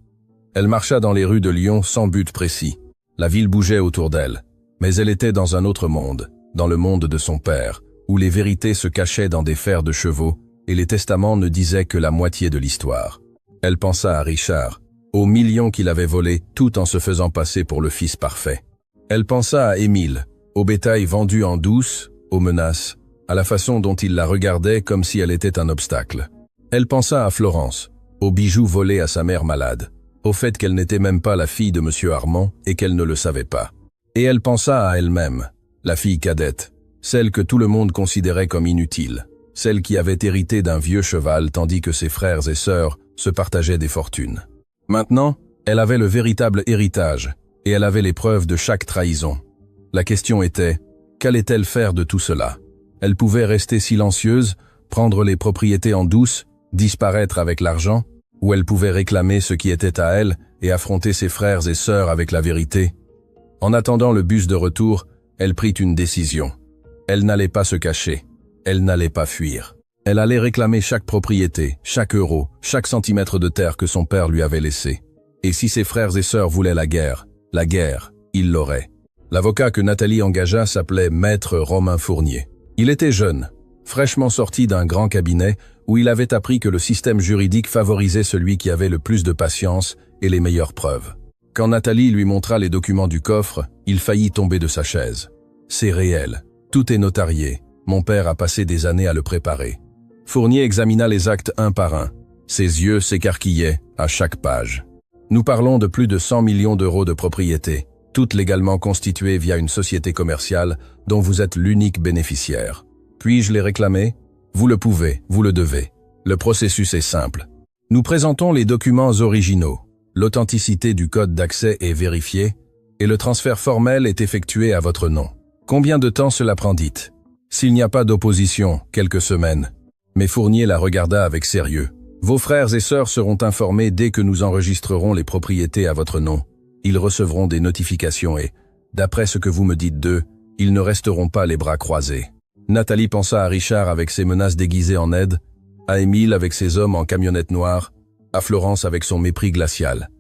Elle marcha dans les rues de Lyon sans but précis. La ville bougeait autour d'elle, mais elle était dans un autre monde, dans le monde de son père, où les vérités se cachaient dans des fers de chevaux et les testaments ne disaient que la moitié de l'histoire. Elle pensa à Richard, aux millions qu'il avait volés tout en se faisant passer pour le fils parfait. Elle pensa à Émile, au bétail vendu en douce, aux menaces, à la façon dont il la regardait comme si elle était un obstacle. Elle pensa à Florence, aux bijoux volés à sa mère malade, au fait qu'elle n'était même pas la fille de M. Armand et qu'elle ne le savait pas. Et elle pensa à elle-même, la fille cadette, celle que tout le monde considérait comme inutile, celle qui avait hérité d'un vieux cheval tandis que ses frères et sœurs se partageaient des fortunes. Maintenant, elle avait le véritable héritage, et elle avait les preuves de chaque trahison. La question était, qu'allait-elle faire de tout cela? Elle pouvait rester silencieuse, prendre les propriétés en douce, disparaître avec l'argent, ou elle pouvait réclamer ce qui était à elle et affronter ses frères et sœurs avec la vérité. En attendant le bus de retour, elle prit une décision. Elle n'allait pas se cacher, elle n'allait pas fuir. Elle allait réclamer chaque propriété, chaque euro, chaque centimètre de terre que son père lui avait laissé. Et si ses frères et sœurs voulaient la guerre, il l'aurait. L'avocat que Nathalie engagea s'appelait Maître Romain Fournier. Il était jeune, fraîchement sorti d'un grand cabinet où il avait appris que le système juridique favorisait celui qui avait le plus de patience et les meilleures preuves. Quand Nathalie lui montra les documents du coffre, il faillit tomber de sa chaise. C'est réel, tout est notarié, mon père a passé des années à le préparer. Fournier examina les actes un par un. Ses yeux s'écarquillaient à chaque page. Nous parlons de plus de 100 millions d'euros de propriété, toutes légalement constituées via une société commerciale dont vous êtes l'unique bénéficiaire. Puis-je les réclamer? Vous le pouvez, vous le devez. Le processus est simple. Nous présentons les documents originaux. L'authenticité du code d'accès est vérifiée et le transfert formel est effectué à votre nom. Combien de temps cela prend, dites? S'il n'y a pas d'opposition, quelques semaines. Mais Fournier la regarda avec sérieux. Vos frères et sœurs seront informés dès que nous enregistrerons les propriétés à votre nom. Ils recevront des notifications et, d'après ce que vous me dites d'eux, ils ne resteront pas les bras croisés. Nathalie pensa à Richard avec ses menaces déguisées en aide, à Émile avec ses hommes en camionnette noire, à Florence avec son mépris glacial.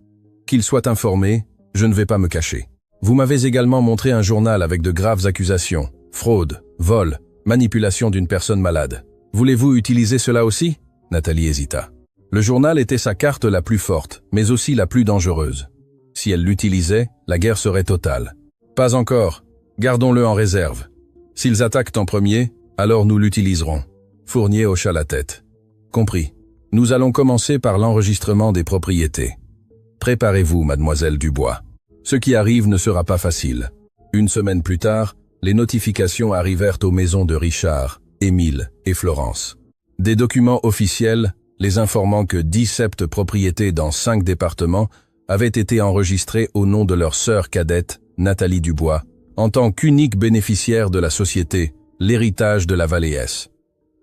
Qu'ils soient informés, je ne vais pas me cacher. Vous m'avez également montré un journal avec de graves accusations, fraude, vol, manipulation d'une personne malade. Voulez-vous utiliser cela aussi? Nathalie hésita. Le journal était sa carte la plus forte, mais aussi la plus dangereuse. Si elle l'utilisait, la guerre serait totale. Pas encore. Gardons-le en réserve. S'ils attaquent en premier, alors nous l'utiliserons. Fournier hocha la tête. Compris. Nous allons commencer par l'enregistrement des propriétés. Préparez-vous, mademoiselle Dubois. Ce qui arrive ne sera pas facile. Une semaine plus tard, les notifications arrivèrent aux maisons de Richard, Émile et Florence. Des documents officiels, les informant que 17 propriétés dans 5 départements avaient été enregistrées au nom de leur sœur cadette, Nathalie Dubois, en tant qu'unique bénéficiaire de la société, l'héritage de la Vallée S.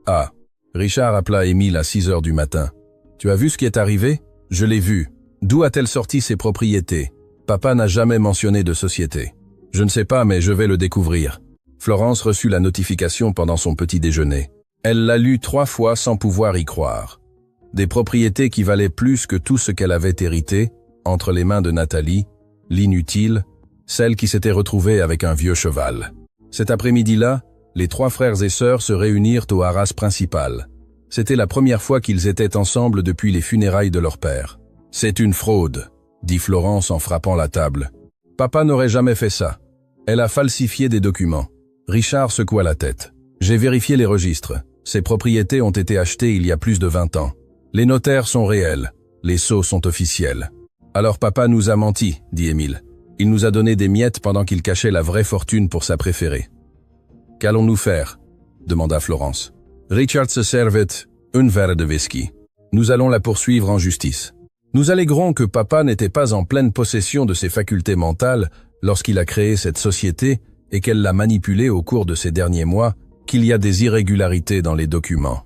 Ah, Richard appela Émile à 6 heures du matin. Tu as vu ce qui est arrivé? Je l'ai vu. D'où a-t-elle sorti ses propriétés? Papa n'a jamais mentionné de société. Je ne sais pas, mais je vais le découvrir. Florence reçut la notification pendant son petit déjeuner. Elle l'a lue 3 fois sans pouvoir y croire. Des propriétés qui valaient plus que tout ce qu'elle avait hérité, entre les mains de Nathalie, l'inutile, celle qui s'était retrouvée avec un vieux cheval. Cet après-midi-là, les 3 frères et sœurs se réunirent au haras principal. C'était la première fois qu'ils étaient ensemble depuis les funérailles de leur père. « C'est une fraude », dit Florence en frappant la table. « Papa n'aurait jamais fait ça. Elle a falsifié des documents. » Richard secoua la tête. « J'ai vérifié les registres. Ces propriétés ont été achetées il y a plus de 20 ans. Les notaires sont réels. Les sceaux sont officiels. »« Alors papa nous a menti, » dit Émile. « Il nous a donné des miettes pendant qu'il cachait la vraie fortune pour sa préférée. »« Qu'allons-nous faire ?» demanda Florence. « Richard se servait un verre de whisky. Nous allons la poursuivre en justice. Nous alléguerons que papa n'était pas en pleine possession de ses facultés mentales lorsqu'il a créé cette société et qu'elle l'a manipulée au cours de ces derniers mois, qu'il y a des irrégularités dans les documents.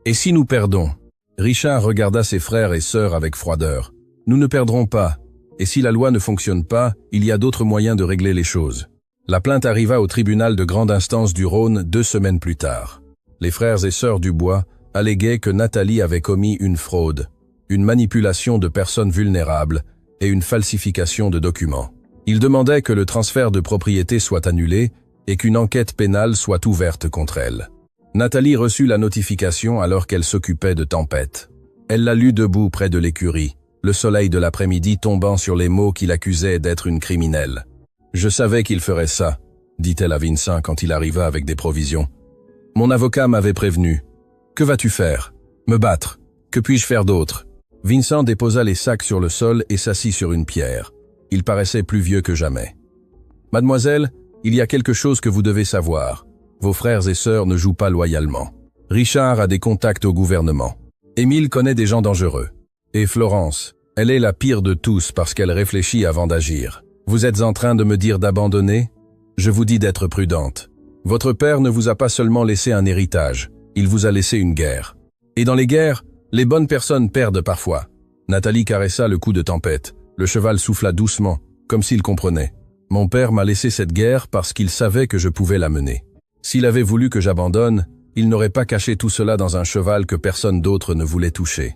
Et si nous perdons ?» Richard regarda ses frères et sœurs avec froideur. « Nous ne perdrons pas. Et si la loi ne fonctionne pas, il y a d'autres moyens de régler les choses. » La plainte arriva au tribunal de grande instance du Rhône 2 semaines plus tard. Les frères et sœurs Dubois alléguaient que Nathalie avait commis une fraude, une manipulation de personnes vulnérables et une falsification de documents. Ils demandaient que le transfert de propriété soit annulé et qu'une enquête pénale soit ouverte contre elle. Nathalie reçut la notification alors qu'elle s'occupait de Tempête. Elle la lut debout près de l'écurie, le soleil de l'après-midi tombant sur les mots qui l'accusaient d'être une criminelle. « Je savais qu'il ferait ça », dit-elle à Vincent quand il arriva avec des provisions. « Mon avocat m'avait prévenu. Que vas-tu faire? Me battre? Que puis-je faire d'autre ?» Vincent déposa les sacs sur le sol et s'assit sur une pierre. Il paraissait plus vieux que jamais. « Mademoiselle, il y a quelque chose que vous devez savoir. Vos frères et sœurs ne jouent pas loyalement. Richard a des contacts au gouvernement. Émile connaît des gens dangereux. Et Florence, elle est la pire de tous parce qu'elle réfléchit avant d'agir. Vous êtes en train de me dire d'abandonner? Je vous dis d'être prudente. Votre père ne vous a pas seulement laissé un héritage, il vous a laissé une guerre. Et dans les guerres, les bonnes personnes perdent parfois. » Nathalie caressa le cou de Tempête. Le cheval souffla doucement, comme s'il comprenait. « Mon père m'a laissé cette guerre parce qu'il savait que je pouvais la mener. S'il avait voulu que j'abandonne, il n'aurait pas caché tout cela dans un cheval que personne d'autre ne voulait toucher.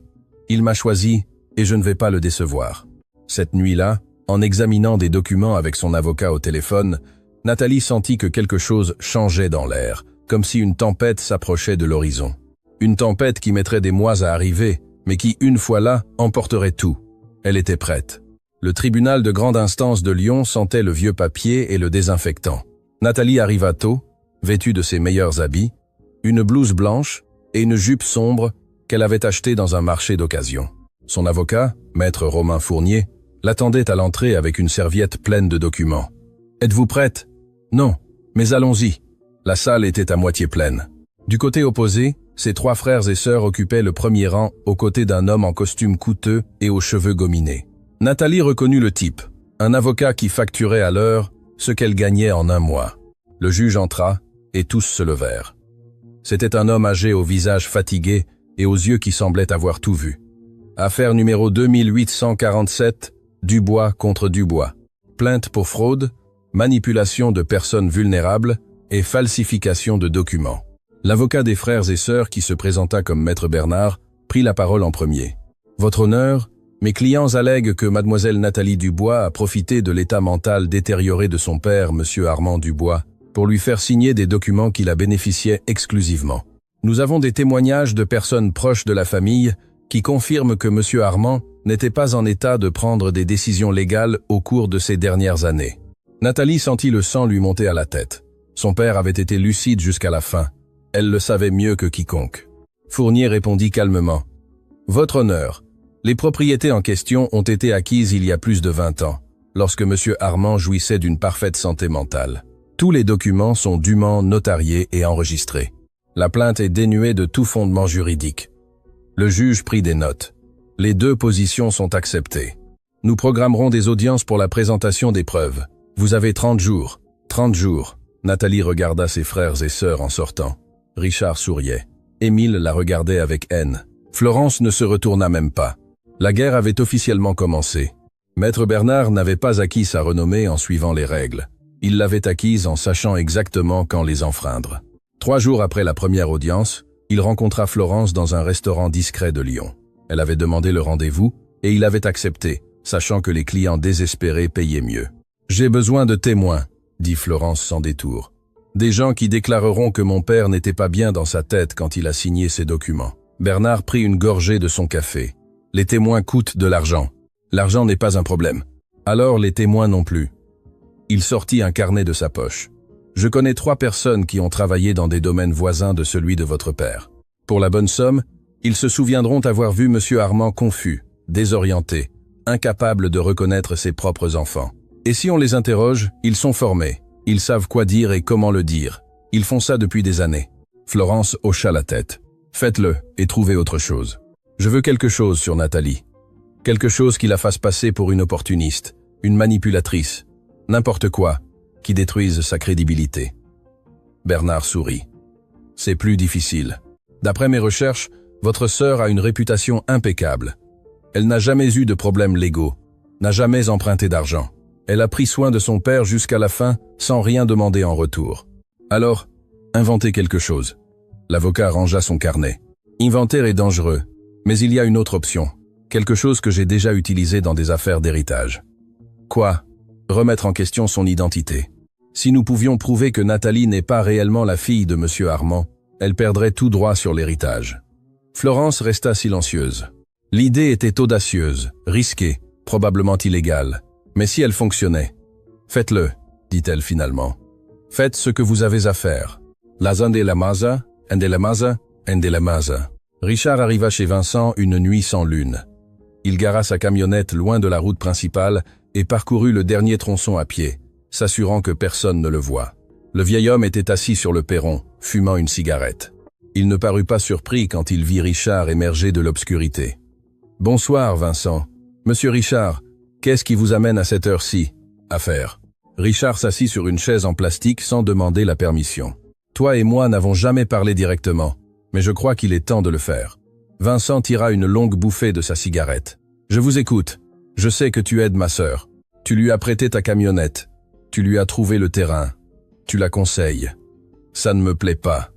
Il m'a choisi et je ne vais pas le décevoir. » Cette nuit-là, en examinant des documents avec son avocat au téléphone, Nathalie sentit que quelque chose changeait dans l'air, comme si une tempête s'approchait de l'horizon. Une tempête qui mettrait des mois à arriver, mais qui, une fois là, emporterait tout. Elle était prête. Le tribunal de grande instance de Lyon sentait le vieux papier et le désinfectant. Nathalie arriva tôt, vêtue de ses meilleurs habits, une blouse blanche et une jupe sombre qu'elle avait achetée dans un marché d'occasion. Son avocat, maître Romain Fournier, l'attendait à l'entrée avec une serviette pleine de documents. « Êtes-vous prête ?»« Non, mais allons-y. » La salle était à moitié pleine. Du côté opposé, ses 3 frères et sœurs occupaient le premier rang aux côtés d'un homme en costume coûteux et aux cheveux gominés. Nathalie reconnut le type, un avocat qui facturait à l'heure ce qu'elle gagnait en un mois. Le juge entra et tous se levèrent. C'était un homme âgé au visage fatigué et aux yeux qui semblaient avoir tout vu. Affaire numéro 2847, Dubois contre Dubois. Plainte pour fraude, manipulation de personnes vulnérables et falsification de documents. L'avocat des frères et sœurs qui se présenta comme maître Bernard prit la parole en premier. « Votre honneur, mes clients allèguent que mademoiselle Nathalie Dubois a profité de l'état mental détérioré de son père, monsieur Armand Dubois, pour lui faire signer des documents qui la bénéficiaient exclusivement. Nous avons des témoignages de personnes proches de la famille qui confirment que monsieur Armand n'était pas en état de prendre des décisions légales au cours de ces dernières années. Nathalie sentit le sang lui monter à la tête. Son père avait été lucide jusqu'à la fin. Elle le savait mieux que quiconque. Fournier répondit calmement. « Votre honneur, les propriétés en question ont été acquises il y a plus de 20 ans, lorsque M. Armand jouissait d'une parfaite santé mentale. Tous les documents sont dûment notariés et enregistrés. La plainte est dénuée de tout fondement juridique. » Le juge prit des notes. Les 2 positions sont acceptées. Nous programmerons des audiences pour la présentation des preuves. Vous avez 30 jours. 30 jours. Nathalie regarda ses frères et sœurs en sortant. Richard souriait. Émile la regardait avec haine. Florence ne se retourna même pas. La guerre avait officiellement commencé. Maître Bernard n'avait pas acquis sa renommée en suivant les règles. Il l'avait acquise en sachant exactement quand les enfreindre. 3 jours après la première audience, il rencontra Florence dans un restaurant discret de Lyon. Elle avait demandé le rendez-vous et il avait accepté, sachant que les clients désespérés payaient mieux. « J'ai besoin de témoins », dit Florence sans détour. « Des gens qui déclareront que mon père n'était pas bien dans sa tête quand il a signé ces documents. » Bernard prit une gorgée de son café. « Les témoins coûtent de l'argent. L'argent n'est pas un problème. Alors les témoins non plus. » Il sortit un carnet de sa poche. « Je connais 3 personnes qui ont travaillé dans des domaines voisins de celui de votre père. Pour la bonne somme, ils se souviendront avoir vu M. Armand confus, désorienté, incapable de reconnaître ses propres enfants. Et si on les interroge, ils sont formés. Ils savent quoi dire et comment le dire. Ils font ça depuis des années. » Florence hocha la tête. « Faites-le et trouvez autre chose. Je veux quelque chose sur Nathalie. Quelque chose qui la fasse passer pour une opportuniste, une manipulatrice, n'importe quoi, qui détruise sa crédibilité. » Bernard sourit. « C'est plus difficile. D'après mes recherches, votre sœur a une réputation impeccable. Elle n'a jamais eu de problèmes légaux, n'a jamais emprunté d'argent. Elle a pris soin de son père jusqu'à la fin sans rien demander en retour. Alors, inventez quelque chose. » L'avocat rangea son carnet. « Inventaire est dangereux, mais il y a une autre option. Quelque chose que j'ai déjà utilisé dans des affaires d'héritage. » « Quoi ? Remettre en question son identité. Si nous pouvions prouver que Nathalie n'est pas réellement la fille de M. Armand, elle perdrait tout droit sur l'héritage. » Florence resta silencieuse. L'idée était audacieuse, risquée, probablement illégale. Mais si elle fonctionnait, « Faites-le, dit-elle finalement. Faites ce que vous avez à faire. Lazande la maza, ende la maza, ende la maza. » Richard arriva chez Vincent une nuit sans lune. Il gara sa camionnette loin de la route principale et parcourut le dernier tronçon à pied, s'assurant que personne ne le voie. Le vieil homme était assis sur le perron, fumant une cigarette. Il ne parut pas surpris quand il vit Richard émerger de l'obscurité. « Bonsoir, Vincent. Monsieur Richard, qu'est-ce qui vous amène à cette heure-ci ? Affaire. » Richard s'assit sur une chaise en plastique sans demander la permission. « Toi et moi n'avons jamais parlé directement, mais je crois qu'il est temps de le faire. » Vincent tira une longue bouffée de sa cigarette. « Je vous écoute. Je sais que tu aides ma sœur. Tu lui as prêté ta camionnette. Tu lui as trouvé le terrain. Tu la conseilles. Ça ne me plaît pas.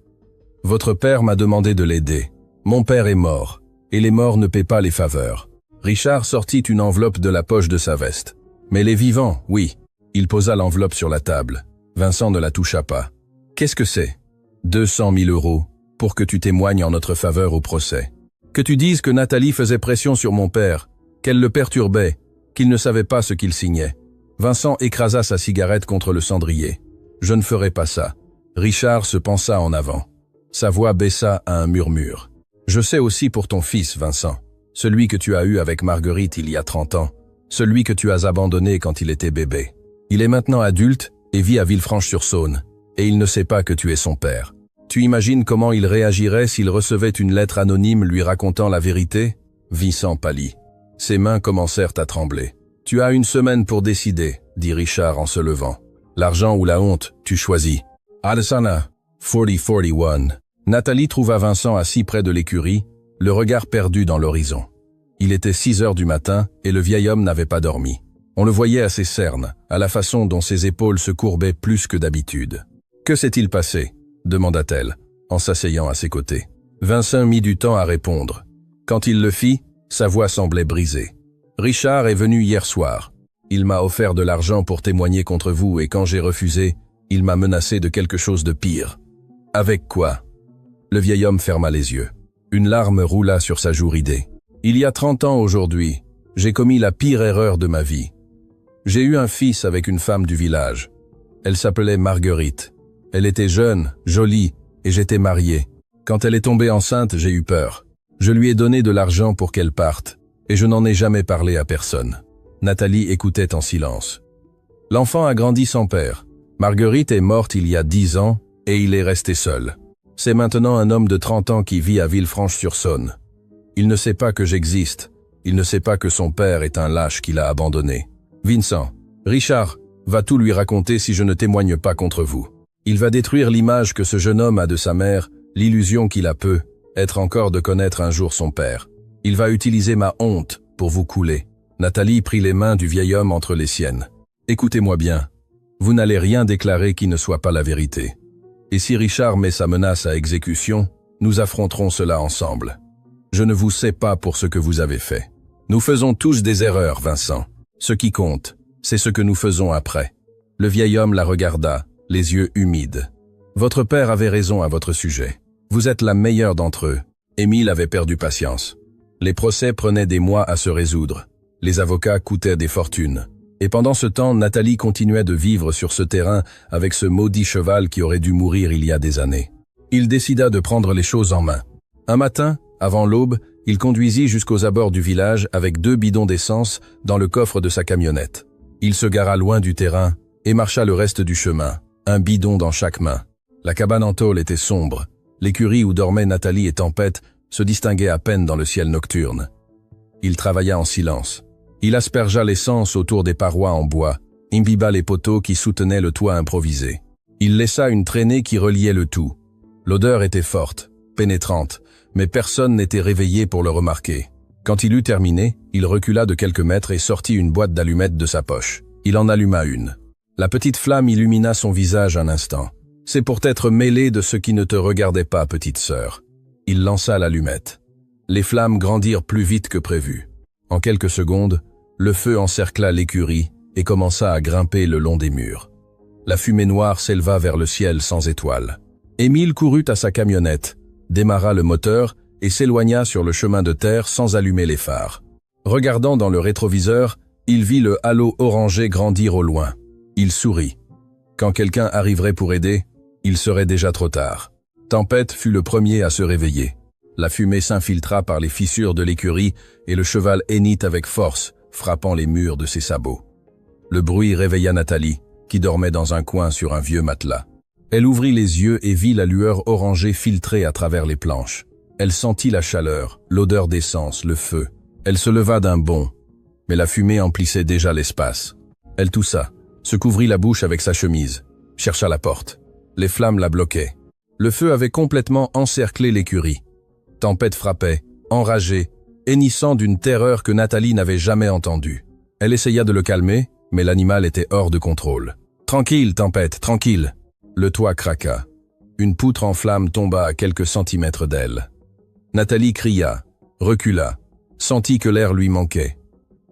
Votre père m'a demandé de l'aider. Mon père est mort, et les morts ne paient pas les faveurs. » Richard sortit une enveloppe de la poche de sa veste. « Mais les vivants, oui. » Il posa l'enveloppe sur la table. Vincent ne la toucha pas. « Qu'est-ce que c'est ? 200 000 € pour que tu témoignes en notre faveur au procès. Que tu dises que Nathalie faisait pression sur mon père, qu'elle le perturbait, qu'il ne savait pas ce qu'il signait. » Vincent écrasa sa cigarette contre le cendrier. « Je ne ferai pas ça. » Richard se pencha en avant. Sa voix baissa à un murmure. « Je sais aussi pour ton fils, Vincent. Celui que tu as eu avec Marguerite il y a 30 ans. Celui que tu as abandonné quand il était bébé. Il est maintenant adulte et vit à Villefranche-sur-Saône. Et il ne sait pas que tu es son père. Tu imagines comment il réagirait s'il recevait une lettre anonyme lui racontant la vérité ?» Vincent pâlit. Ses mains commencèrent à trembler. « Tu as 1 semaine pour décider, » dit Richard en se levant. « L'argent ou la honte, tu choisis. » Adesana, 4041. Nathalie trouva Vincent assis près de l'écurie, le regard perdu dans l'horizon. Il était 6 heures du matin et le vieil homme n'avait pas dormi. On le voyait à ses cernes, à la façon dont ses épaules se courbaient plus que d'habitude. « Que s'est-il passé ?» demanda-t-elle, en s'asseyant à ses côtés. Vincent mit du temps à répondre. Quand il le fit, sa voix semblait brisée. « Richard est venu hier soir. Il m'a offert de l'argent pour témoigner contre vous et quand j'ai refusé, il m'a menacé de quelque chose de pire. »« Avec quoi ?» Le vieil homme ferma les yeux. Une larme roula sur sa joue ridée. « Il y a 30 ans aujourd'hui, j'ai commis la pire erreur de ma vie. J'ai eu un fils avec une femme du village. Elle s'appelait Marguerite. Elle était jeune, jolie, et j'étais marié. Quand elle est tombée enceinte, j'ai eu peur. Je lui ai donné de l'argent pour qu'elle parte, et je n'en ai jamais parlé à personne. Nathalie écoutait en silence. L'enfant a grandi sans père. Marguerite est morte il y a 10 ans, et il est resté seul. C'est maintenant un homme de 30 ans qui vit à Villefranche-sur-Saône. Il ne sait pas que j'existe. Il ne sait pas que son père est un lâche qui l'a abandonné. Vincent, Richard va tout lui raconter si je ne témoigne pas contre vous. Il va détruire l'image que ce jeune homme a de sa mère, l'illusion qu'il a peut être encore de connaître un jour son père. Il va utiliser ma honte pour vous couler. Nathalie prit les mains du vieil homme entre les siennes. Écoutez-moi bien. Vous n'allez rien déclarer qui ne soit pas la vérité. Et si Richard met sa menace à exécution, nous affronterons cela ensemble. Je ne vous sais pas pour ce que vous avez fait. Nous faisons tous des erreurs, Vincent. Ce qui compte, c'est ce que nous faisons après. Le vieil homme la regarda, les yeux humides. Votre père avait raison à votre sujet. Vous êtes la meilleure d'entre eux. Émile avait perdu patience. Les procès prenaient des mois à se résoudre. Les avocats coûtaient des fortunes. Et pendant ce temps, Nathalie continuait de vivre sur ce terrain avec ce maudit cheval qui aurait dû mourir il y a des années. Il décida de prendre les choses en main. Un matin, avant l'aube, il conduisit jusqu'aux abords du village avec 2 bidons d'essence dans le coffre de sa camionnette. Il se gara loin du terrain et marcha le reste du chemin, un bidon dans chaque main. La cabane en tôle était sombre. L'écurie où dormaient Nathalie et Tempête se distinguait à peine dans le ciel nocturne. Il travailla en silence. Il aspergea l'essence autour des parois en bois, imbiba les poteaux qui soutenaient le toit improvisé. Il laissa une traînée qui reliait le tout. L'odeur était forte, pénétrante, mais personne n'était réveillé pour le remarquer. Quand il eut terminé, il recula de quelques mètres et sortit une boîte d'allumettes de sa poche. Il en alluma une. La petite flamme illumina son visage un instant. « C'est pour t'être mêlé de ce qui ne te regardait pas, petite sœur. » Il lança l'allumette. Les flammes grandirent plus vite que prévu. En quelques secondes, le feu encercla l'écurie et commença à grimper le long des murs. La fumée noire s'éleva vers le ciel sans étoiles. Émile courut à sa camionnette, démarra le moteur et s'éloigna sur le chemin de terre sans allumer les phares. Regardant dans le rétroviseur, il vit le halo orangé grandir au loin. Il sourit. Quand quelqu'un arriverait pour aider, il serait déjà trop tard. Tempête fut le premier à se réveiller. La fumée s'infiltra par les fissures de l'écurie et le cheval hennit avec force, frappant les murs de ses sabots. Le bruit réveilla Nathalie, qui dormait dans un coin sur un vieux matelas. Elle ouvrit les yeux et vit la lueur orangée filtrer à travers les planches. Elle sentit la chaleur, l'odeur d'essence, le feu. Elle se leva d'un bond, mais la fumée emplissait déjà l'espace. Elle toussa, se couvrit la bouche avec sa chemise, chercha la porte. Les flammes la bloquaient. Le feu avait complètement encerclé l'écurie. Tempête frappait, enragée, hennissant d'une terreur que Nathalie n'avait jamais entendue. Elle essaya de le calmer, mais l'animal était hors de contrôle. « Tranquille, Tempête, tranquille !» Le toit craqua. Une poutre en flammes tomba à quelques centimètres d'elle. Nathalie cria, recula, sentit que l'air lui manquait.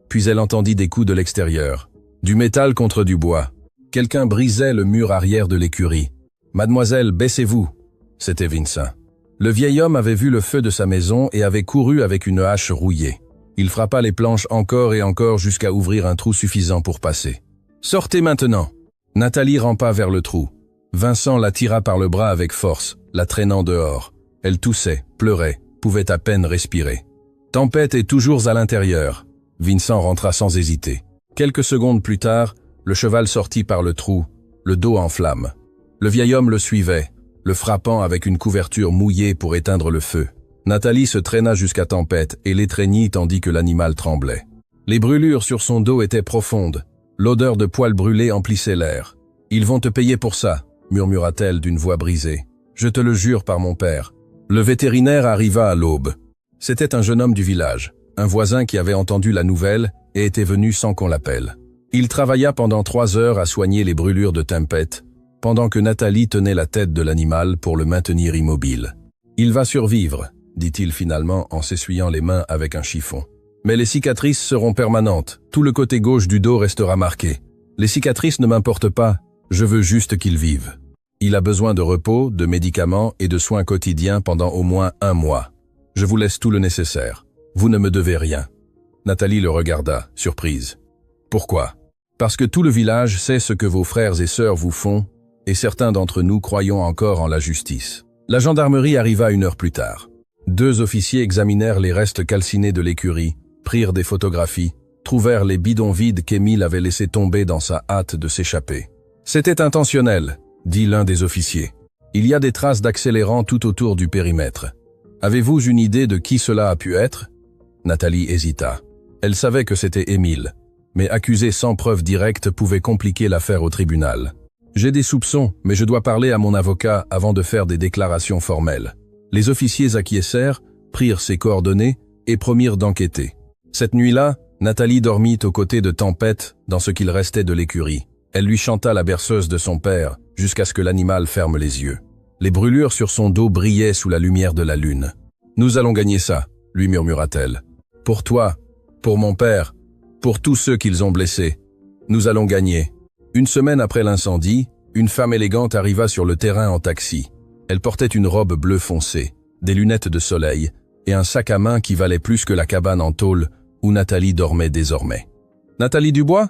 Puis elle entendit des coups de l'extérieur. Du métal contre du bois. Quelqu'un brisait le mur arrière de l'écurie. « Mademoiselle, baissez-vous !» C'était Vincent. Le vieil homme avait vu le feu de sa maison et avait couru avec une hache rouillée. Il frappa les planches encore et encore jusqu'à ouvrir un trou suffisant pour passer. « Sortez maintenant !» Nathalie rampa vers le trou. Vincent la tira par le bras avec force, la traînant dehors. Elle toussait, pleurait, pouvait à peine respirer. Tempête est toujours à l'intérieur. Vincent rentra sans hésiter. Quelques secondes plus tard, le cheval sortit par le trou, le dos en flammes. Le vieil homme le suivait, le frappant avec une couverture mouillée pour éteindre le feu. Nathalie se traîna jusqu'à Tempête et l'étreignit tandis que l'animal tremblait. Les brûlures sur son dos étaient profondes. L'odeur de poils brûlés emplissait l'air. « Ils vont te payer pour ça », murmura-t-elle d'une voix brisée. « Je te le jure par mon père. » Le vétérinaire arriva à l'aube. C'était un jeune homme du village, un voisin qui avait entendu la nouvelle et était venu sans qu'on l'appelle. Il travailla pendant 3 heures à soigner les brûlures de Tempête, pendant que Nathalie tenait la tête de l'animal pour le maintenir immobile. « Il va survivre », dit-il finalement en s'essuyant les mains avec un chiffon. « Mais les cicatrices seront permanentes, tout le côté gauche du dos restera marqué. Les cicatrices ne m'importent pas, je veux juste qu'il vive. Il a besoin de repos, de médicaments et de soins quotidiens pendant au moins 1 mois. Je vous laisse tout le nécessaire. Vous ne me devez rien. » Nathalie le regarda, surprise. « Pourquoi » Parce que tout le village sait ce que vos frères et sœurs vous font, et certains d'entre nous croyons encore en la justice. La gendarmerie arriva 1 heure plus tard. 2 officiers examinèrent les restes calcinés de l'écurie, prirent des photographies, trouvèrent les bidons vides qu'Émile avait laissés tomber dans sa hâte de s'échapper. « C'était intentionnel », dit l'un des officiers. « Il y a des traces d'accélérants tout autour du périmètre. Avez-vous une idée de qui cela a pu être » Nathalie hésita. Elle savait que c'était Émile, mais accuser sans preuve directe pouvait compliquer l'affaire au tribunal. « J'ai des soupçons, mais je dois parler à mon avocat avant de faire des déclarations formelles. » Les officiers acquiescèrent, prirent ses coordonnées et promirent d'enquêter. Cette nuit-là, Nathalie dormit aux côtés de Tempête dans ce qu'il restait de l'écurie. Elle lui chanta la berceuse de son père jusqu'à ce que l'animal ferme les yeux. Les brûlures sur son dos brillaient sous la lumière de la lune. « Nous allons gagner ça », lui murmura-t-elle. « Pour toi, pour mon père, pour tous ceux qu'ils ont blessés. Nous allons gagner. » 1 semaine après l'incendie, une femme élégante arriva sur le terrain en taxi. Elle portait une robe bleu foncé, des lunettes de soleil et un sac à main qui valait plus que la cabane en tôle où Nathalie dormait désormais. « Nathalie Dubois ?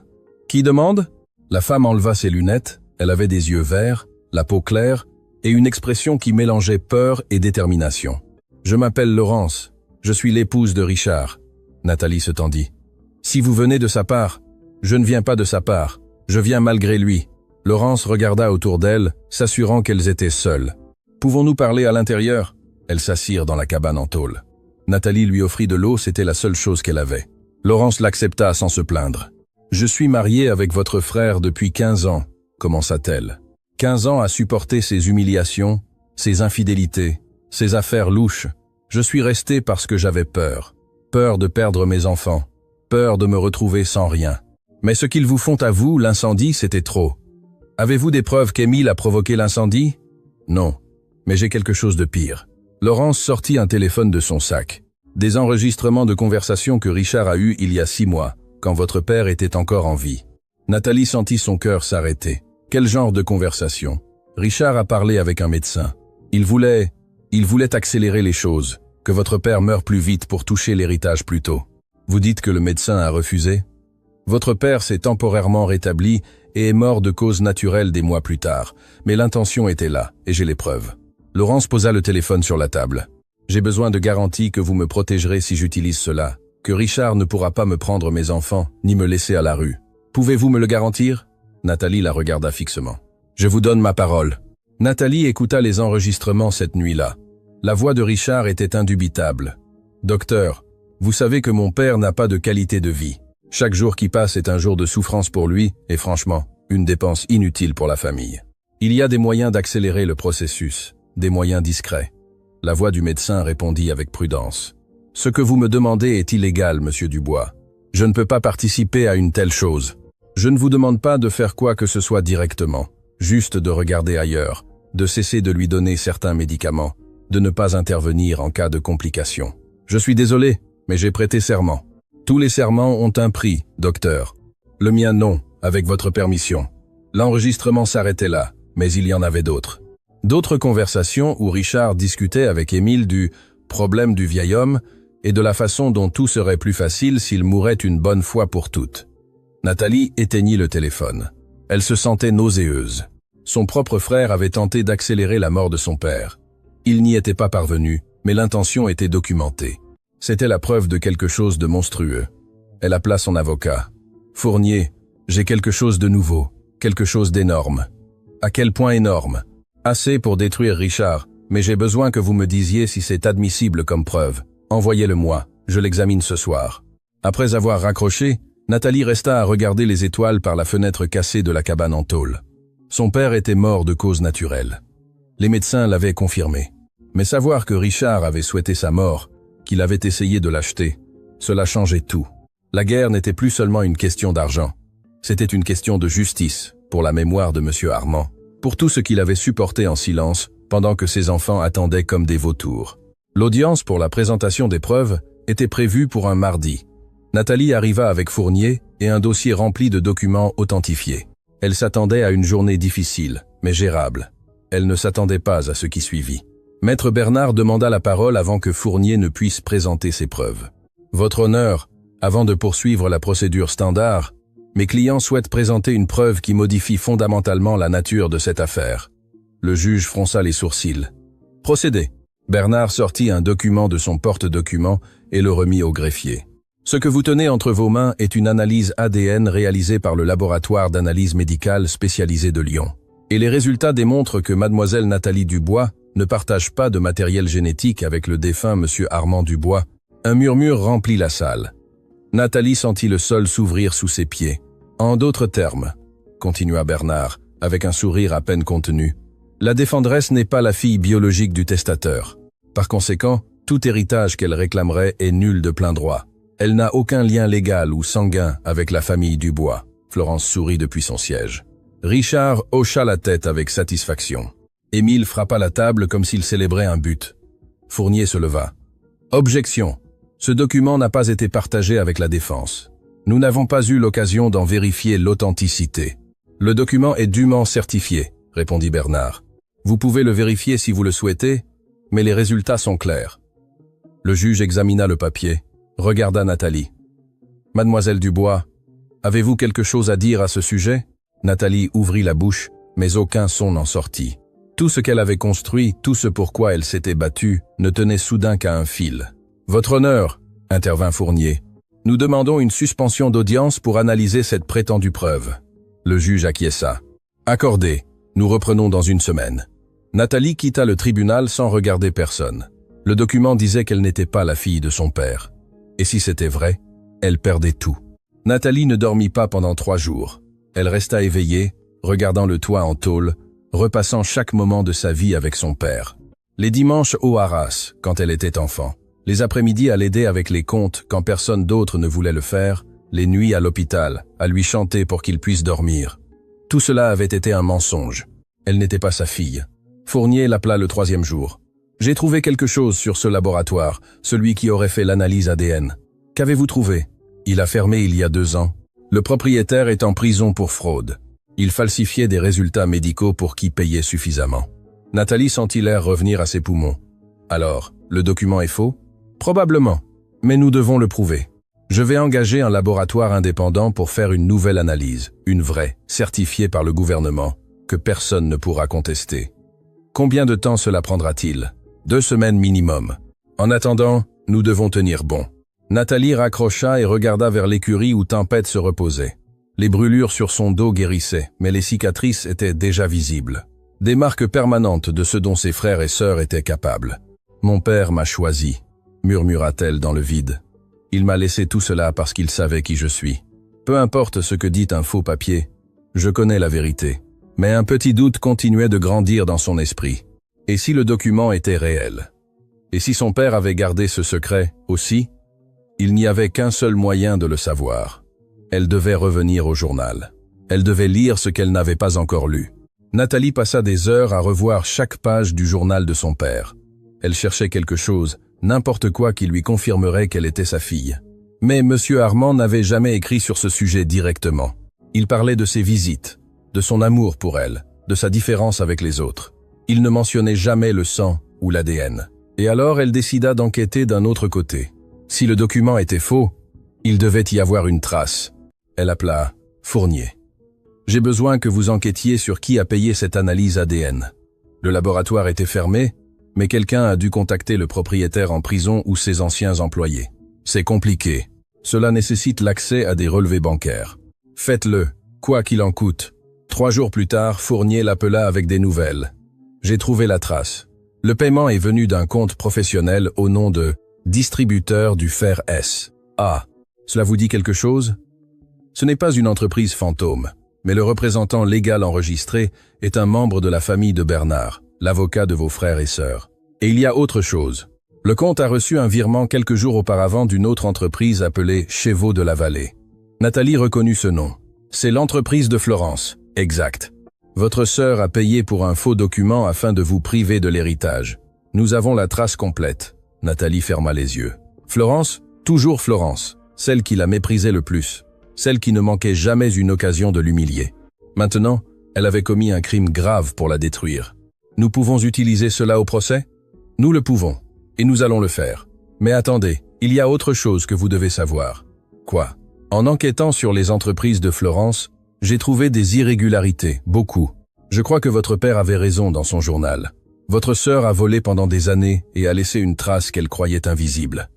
Qui demande ?» La femme enleva ses lunettes, elle avait des yeux verts, la peau claire et une expression qui mélangeait peur et détermination. « Je m'appelle Laurence, je suis l'épouse de Richard. » Nathalie se tendit. « Si vous venez de sa part, je ne viens pas de sa part, je viens malgré lui. » Laurence regarda autour d'elle, s'assurant qu'elles étaient seules. « Pouvons-nous parler à l'intérieur ?» Elles s'assirent dans la cabane en tôle. Nathalie lui offrit de l'eau, c'était la seule chose qu'elle avait. Laurence l'accepta sans se plaindre. « Je suis mariée avec votre frère depuis 15 ans, commença-t-elle. 15 ans à supporter ses humiliations, ses infidélités, ses affaires louches. Je suis restée parce que j'avais peur. Peur de perdre mes enfants, peur de me retrouver sans rien. Mais ce qu'ils vous font à vous, l'incendie, c'était trop. Avez-vous des preuves qu'Émile a provoqué l'incendie ? Non, mais j'ai quelque chose de pire. » Laurence sortit un téléphone de son sac. Des enregistrements de conversations que Richard a eus il y a 6 mois, quand votre père était encore en vie. Nathalie sentit son cœur s'arrêter. Quel genre de conversation ? Richard a parlé avec un médecin. Il voulait accélérer les choses, que votre père meure plus vite pour toucher l'héritage plus tôt. Vous dites que le médecin a refusé ? Votre père s'est temporairement rétabli et est mort de cause naturelle des mois plus tard, mais l'intention était là, et j'ai les preuves. Laurence posa le téléphone sur la table. « J'ai besoin de garanties que vous me protégerez si j'utilise cela, que Richard ne pourra pas me prendre mes enfants, ni me laisser à la rue. Pouvez-vous me le garantir ?» Nathalie la regarda fixement. « Je vous donne ma parole. » Nathalie écouta les enregistrements cette nuit-là. La voix de Richard était indubitable. « Docteur, vous savez que mon père n'a pas de qualité de vie. Chaque jour qui passe est un jour de souffrance pour lui, et franchement, une dépense inutile pour la famille. Il y a des moyens d'accélérer le processus. Des moyens discrets. » La voix du médecin répondit avec prudence. « Ce que vous me demandez est illégal, monsieur Dubois. Je ne peux pas participer à une telle chose. Je ne vous demande pas de faire quoi que ce soit directement, juste de regarder ailleurs, de cesser de lui donner certains médicaments, de ne pas intervenir en cas de complications. Je suis désolé, mais j'ai prêté serment. Tous les serments ont un prix, docteur. Le mien non, avec votre permission. » L'enregistrement s'arrêtait là, mais il y en avait d'autres. D'autres conversations où Richard discutait avec Émile du problème du vieil homme et de la façon dont tout serait plus facile s'il mourait une bonne fois pour toutes. Nathalie éteignit le téléphone. Elle se sentait nauséeuse. Son propre frère avait tenté d'accélérer la mort de son père. Il n'y était pas parvenu, mais l'intention était documentée. C'était la preuve de quelque chose de monstrueux. Elle appela son avocat. « Fournier, j'ai quelque chose de nouveau, quelque chose d'énorme. » « À quel point énorme ? » « Assez pour détruire Richard, mais j'ai besoin que vous me disiez si c'est admissible comme preuve. Envoyez-le-moi, je l'examine ce soir. » Après avoir raccroché, Nathalie resta à regarder les étoiles par la fenêtre cassée de la cabane en tôle. Son père était mort de cause naturelle. Les médecins l'avaient confirmé. Mais savoir que Richard avait souhaité sa mort, qu'il avait essayé de l'acheter, cela changeait tout. La guerre n'était plus seulement une question d'argent. C'était une question de justice, pour la mémoire de M. Armand. Pour tout ce qu'il avait supporté en silence, pendant que ses enfants attendaient comme des vautours. L'audience pour la présentation des preuves était prévue pour un mardi. Nathalie arriva avec Fournier et un dossier rempli de documents authentifiés. Elle s'attendait à une journée difficile, mais gérable. Elle ne s'attendait pas à ce qui suivit. Maître Bernard demanda la parole avant que Fournier ne puisse présenter ses preuves. « Votre honneur, avant de poursuivre la procédure standard, Mes clients souhaitent présenter une preuve qui modifie fondamentalement la nature de cette affaire. Le juge fronça les sourcils. Procédez. Bernard sortit un document de son porte-document et le remit au greffier. Ce que vous tenez entre vos mains est une analyse ADN réalisée par le laboratoire d'analyse médicale spécialisé de Lyon. Et les résultats démontrent que mademoiselle Nathalie Dubois ne partage pas de matériel génétique avec le défunt monsieur Armand Dubois. Un murmure remplit la salle. Nathalie sentit le sol s'ouvrir sous ses pieds. En d'autres termes, continua Bernard, avec un sourire à peine contenu, la défendresse n'est pas la fille biologique du testateur. Par conséquent, tout héritage qu'elle réclamerait est nul de plein droit. Elle n'a aucun lien légal ou sanguin avec la famille Dubois. Florence sourit depuis son siège. Richard hocha la tête avec satisfaction. Émile frappa la table comme s'il célébrait un but. Fournier se leva. Objection. Ce document n'a pas été partagé avec la défense. Nous n'avons pas eu l'occasion d'en vérifier l'authenticité. Le document est dûment certifié, répondit Bernard. Vous pouvez le vérifier si vous le souhaitez, mais les résultats sont clairs. Le juge examina le papier, regarda Nathalie. Mademoiselle Dubois, avez-vous quelque chose à dire à ce sujet? Nathalie ouvrit la bouche, mais aucun son n'en sortit. Tout ce qu'elle avait construit, tout ce pourquoi elle s'était battue, ne tenait soudain qu'à un fil. Votre honneur, intervint Fournier, nous demandons une suspension d'audience pour analyser cette prétendue preuve. Le juge acquiesça. Accordé, nous reprenons dans une semaine. Nathalie quitta le tribunal sans regarder personne. Le document disait qu'elle n'était pas la fille de son père. Et si c'était vrai, elle perdait tout. Nathalie ne dormit pas pendant 3 jours. Elle resta éveillée, regardant le toit en tôle, repassant chaque moment de sa vie avec son père. Les dimanches au Arras, quand elle était enfant. Les après-midi à l'aider avec les comptes quand personne d'autre ne voulait le faire, les nuits à l'hôpital, à lui chanter pour qu'il puisse dormir. Tout cela avait été un mensonge. Elle n'était pas sa fille. Fournier l'appela le 3e jour. J'ai trouvé quelque chose sur ce laboratoire, celui qui aurait fait l'analyse ADN. Qu'avez-vous trouvé? Il a fermé il y a 2 ans. Le propriétaire est en prison pour fraude. Il falsifiait des résultats médicaux pour qui payait suffisamment. Nathalie sentit l'air revenir à ses poumons. Alors, le document est faux? Probablement, mais nous devons le prouver. Je vais engager un laboratoire indépendant pour faire une nouvelle analyse, une vraie, certifiée par le gouvernement, que personne ne pourra contester. Combien de temps cela prendra-t-il? 2 semaines minimum. En attendant, nous devons tenir bon. Nathalie raccrocha et regarda vers l'écurie où Tempête se reposait. Les brûlures sur son dos guérissaient, mais les cicatrices étaient déjà visibles. Des marques permanentes de ce dont ses frères et sœurs étaient capables. « Mon père m'a choisi », murmura-t-elle dans le vide. « Il m'a laissé tout cela parce qu'il savait qui je suis. Peu importe ce que dit un faux papier, je connais la vérité. » Mais un petit doute continuait de grandir dans son esprit. Et si le document était réel? Et si son père avait gardé ce secret aussi? Il n'y avait qu'un seul moyen de le savoir. Elle devait revenir au journal. Elle devait lire ce qu'elle n'avait pas encore lu. Nathalie passa des heures à revoir chaque page du journal de son père. Elle cherchait quelque chose, n'importe quoi qui lui confirmerait qu'elle était sa fille. Mais Monsieur Armand n'avait jamais écrit sur ce sujet directement. Il parlait de ses visites, de son amour pour elle, de sa différence avec les autres. Il ne mentionnait jamais le sang ou l'ADN. Et alors elle décida d'enquêter d'un autre côté. Si le document était faux, il devait y avoir une trace. Elle appela Fournier. « J'ai besoin que vous enquêtiez sur qui a payé cette analyse ADN. Le laboratoire était fermé, mais quelqu'un a dû contacter le propriétaire en prison ou ses anciens employés. C'est compliqué. Cela nécessite l'accès à des relevés bancaires. Faites-le, quoi qu'il en coûte. » 3 jours plus tard, Fournier l'appela avec des nouvelles. « J'ai trouvé la trace. Le paiement est venu d'un compte professionnel au nom de « Distributeur du fer S ». Ah, cela vous dit quelque chose? Ce n'est pas une entreprise fantôme, mais le représentant légal enregistré est un membre de la famille de Bernard, l'avocat de vos frères et sœurs. Et il y a autre chose. Le compte a reçu un virement quelques jours auparavant d'une autre entreprise appelée Chevaux de la Vallée. Nathalie reconnut ce nom. C'est l'entreprise de Florence. Exact. Votre sœur a payé pour un faux document afin de vous priver de l'héritage. Nous avons la trace complète. Nathalie ferma les yeux. Florence, toujours Florence, celle qui la méprisait le plus, celle qui ne manquait jamais une occasion de l'humilier. Maintenant, elle avait commis un crime grave pour la détruire. Nous pouvons utiliser cela au procès? Nous le pouvons, et nous allons le faire. Mais attendez, il y a autre chose que vous devez savoir. Quoi? En enquêtant sur les entreprises de Florence, j'ai trouvé des irrégularités, beaucoup. Je crois que votre père avait raison dans son journal. Votre sœur a volé pendant des années et a laissé une trace qu'elle croyait invisible.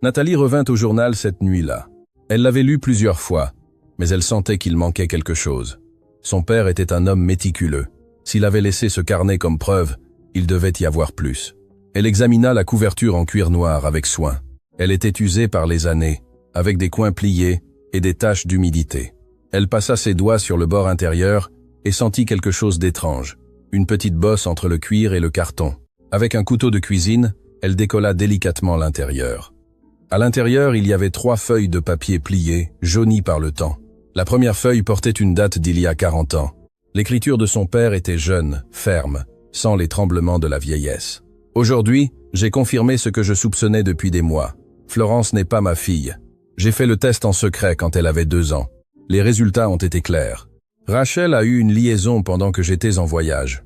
Nathalie revint au journal cette nuit-là. Elle l'avait lu plusieurs fois, mais elle sentait qu'il manquait quelque chose. Son père était un homme méticuleux. S'il avait laissé ce carnet comme preuve, il devait y avoir plus. Elle examina la couverture en cuir noir avec soin. Elle était usée par les années, avec des coins pliés et des taches d'humidité. Elle passa ses doigts sur le bord intérieur et sentit quelque chose d'étrange. Une petite bosse entre le cuir et le carton. Avec un couteau de cuisine, elle décolla délicatement l'intérieur. À l'intérieur, il y avait 3 feuilles de papier pliées, jaunies par le temps. La première feuille portait une date d'il y a 40 ans. L'écriture de son père était jeune, ferme, sans les tremblements de la vieillesse. Aujourd'hui, j'ai confirmé ce que je soupçonnais depuis des mois. Florence n'est pas ma fille. J'ai fait le test en secret quand elle avait 2 ans. Les résultats ont été clairs. Rachel a eu une liaison pendant que j'étais en voyage.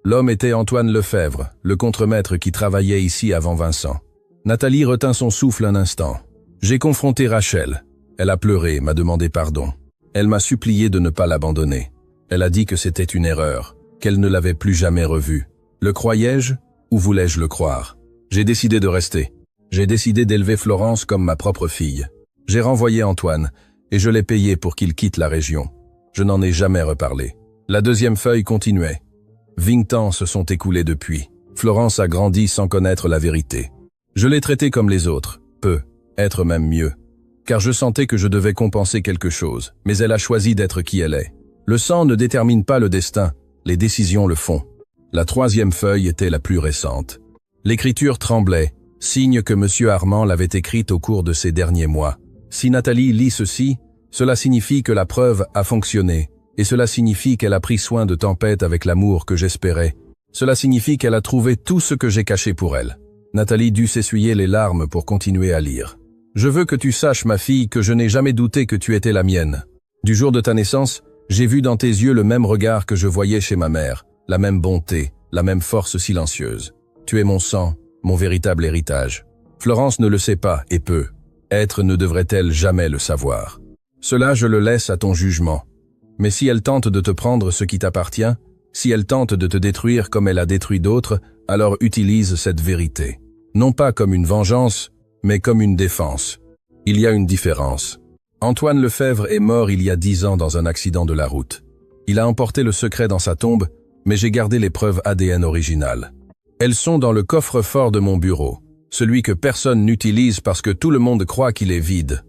L'homme était Antoine Lefebvre, le contremaître qui travaillait ici avant Vincent. Nathalie retint son souffle un instant. J'ai confronté Rachel. Elle a pleuré, m'a demandé pardon. Elle m'a supplié de ne pas l'abandonner. Elle a dit que c'était une erreur, qu'elle ne l'avait plus jamais revue. Le croyais-je ou voulais-je le croire? J'ai décidé de rester. J'ai décidé d'élever Florence comme ma propre fille. J'ai renvoyé Antoine et je l'ai payé pour qu'il quitte la région. Je n'en ai jamais reparlé. La deuxième feuille continuait. 20 ans se sont écoulés depuis. Florence a grandi sans connaître la vérité. Je l'ai traitée comme les autres, être même mieux. Car je sentais que je devais compenser quelque chose, mais elle a choisi d'être qui elle est. Le sang ne détermine pas le destin, les décisions le font. La troisième feuille était la plus récente. L'écriture tremblait, signe que M. Armand l'avait écrite au cours de ces derniers mois. Si Nathalie lit ceci, cela signifie que la preuve a fonctionné, et cela signifie qu'elle a pris soin de Tempête avec l'amour que j'espérais. Cela signifie qu'elle a trouvé tout ce que j'ai caché pour elle. Nathalie dut s'essuyer les larmes pour continuer à lire. « Je veux que tu saches, ma fille, que je n'ai jamais douté que tu étais la mienne. Du jour de ta naissance, j'ai vu dans tes yeux le même regard que je voyais chez ma mère, la même bonté, la même force silencieuse. Tu es mon sang, mon véritable héritage. Florence ne le sait pas et peut. Être ne devrait-elle jamais le savoir. Cela, je le laisse à ton jugement. Mais si elle tente de te prendre ce qui t'appartient, si elle tente de te détruire comme elle a détruit d'autres, alors utilise cette vérité. Non pas comme une vengeance, mais comme une défense. Il y a une différence. Antoine Lefebvre est mort il y a 10 ans dans un accident de la route. Il a emporté le secret dans sa tombe, mais j'ai gardé les preuves ADN originales. Elles sont dans le coffre-fort de mon bureau, celui que personne n'utilise parce que tout le monde croit qu'il est vide.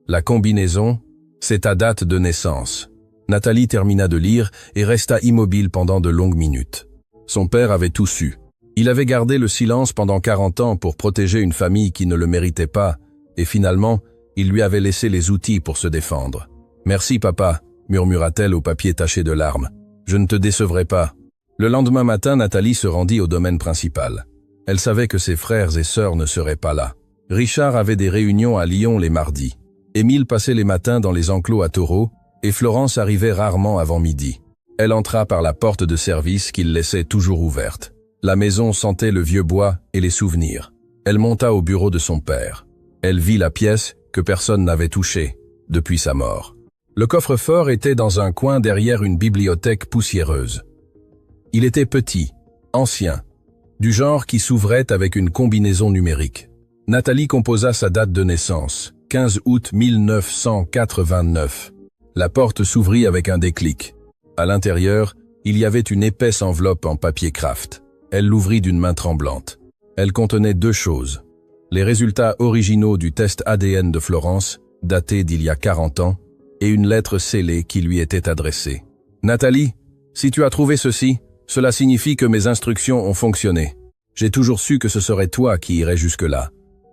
La combinaison, c'est ta date de naissance. Nathalie termina de lire et resta immobile pendant de longues minutes. Son père avait tout su. Il avait gardé le silence pendant 40 ans pour protéger une famille qui ne le méritait pas, et finalement, il lui avait laissé les outils pour se défendre. « Merci, papa », murmura-t-elle au papier taché de larmes. « Je ne te décevrai pas. » Le lendemain matin, Nathalie se rendit au domaine principal. Elle savait que ses frères et sœurs ne seraient pas là. Richard avait des réunions à Lyon les mardis. Émile passait les matins dans les enclos à taureaux, et Florence arrivait rarement avant midi. Elle entra par la porte de service qu'il laissait toujours ouverte. La maison sentait le vieux bois et les souvenirs. Elle monta au bureau de son père. Elle vit la pièce que personne n'avait touchée depuis sa mort. Le coffre-fort était dans un coin derrière une bibliothèque poussiéreuse. Il était petit, ancien, du genre qui s'ouvrait avec une combinaison numérique. Nathalie composa sa date de naissance, 15 août 1989. La porte s'ouvrit avec un déclic. À l'intérieur, il y avait une épaisse enveloppe en papier kraft. Elle l'ouvrit d'une main tremblante. Elle contenait 2 choses. Les résultats originaux du test ADN de Florence, daté d'il y a 40 ans, et une lettre scellée qui lui était adressée. « Nathalie, si tu as trouvé ceci, cela signifie que mes instructions ont fonctionné. J'ai toujours su que ce serait toi qui irais jusque-là.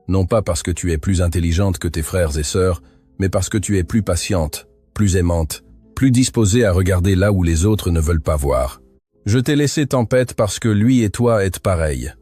Non pas parce que tu es plus intelligente que tes frères et sœurs, mais parce que tu es plus patiente, plus aimante, plus disposée à regarder là où les autres ne veulent pas voir. Je t'ai laissé Tempête parce que lui et toi êtes pareils.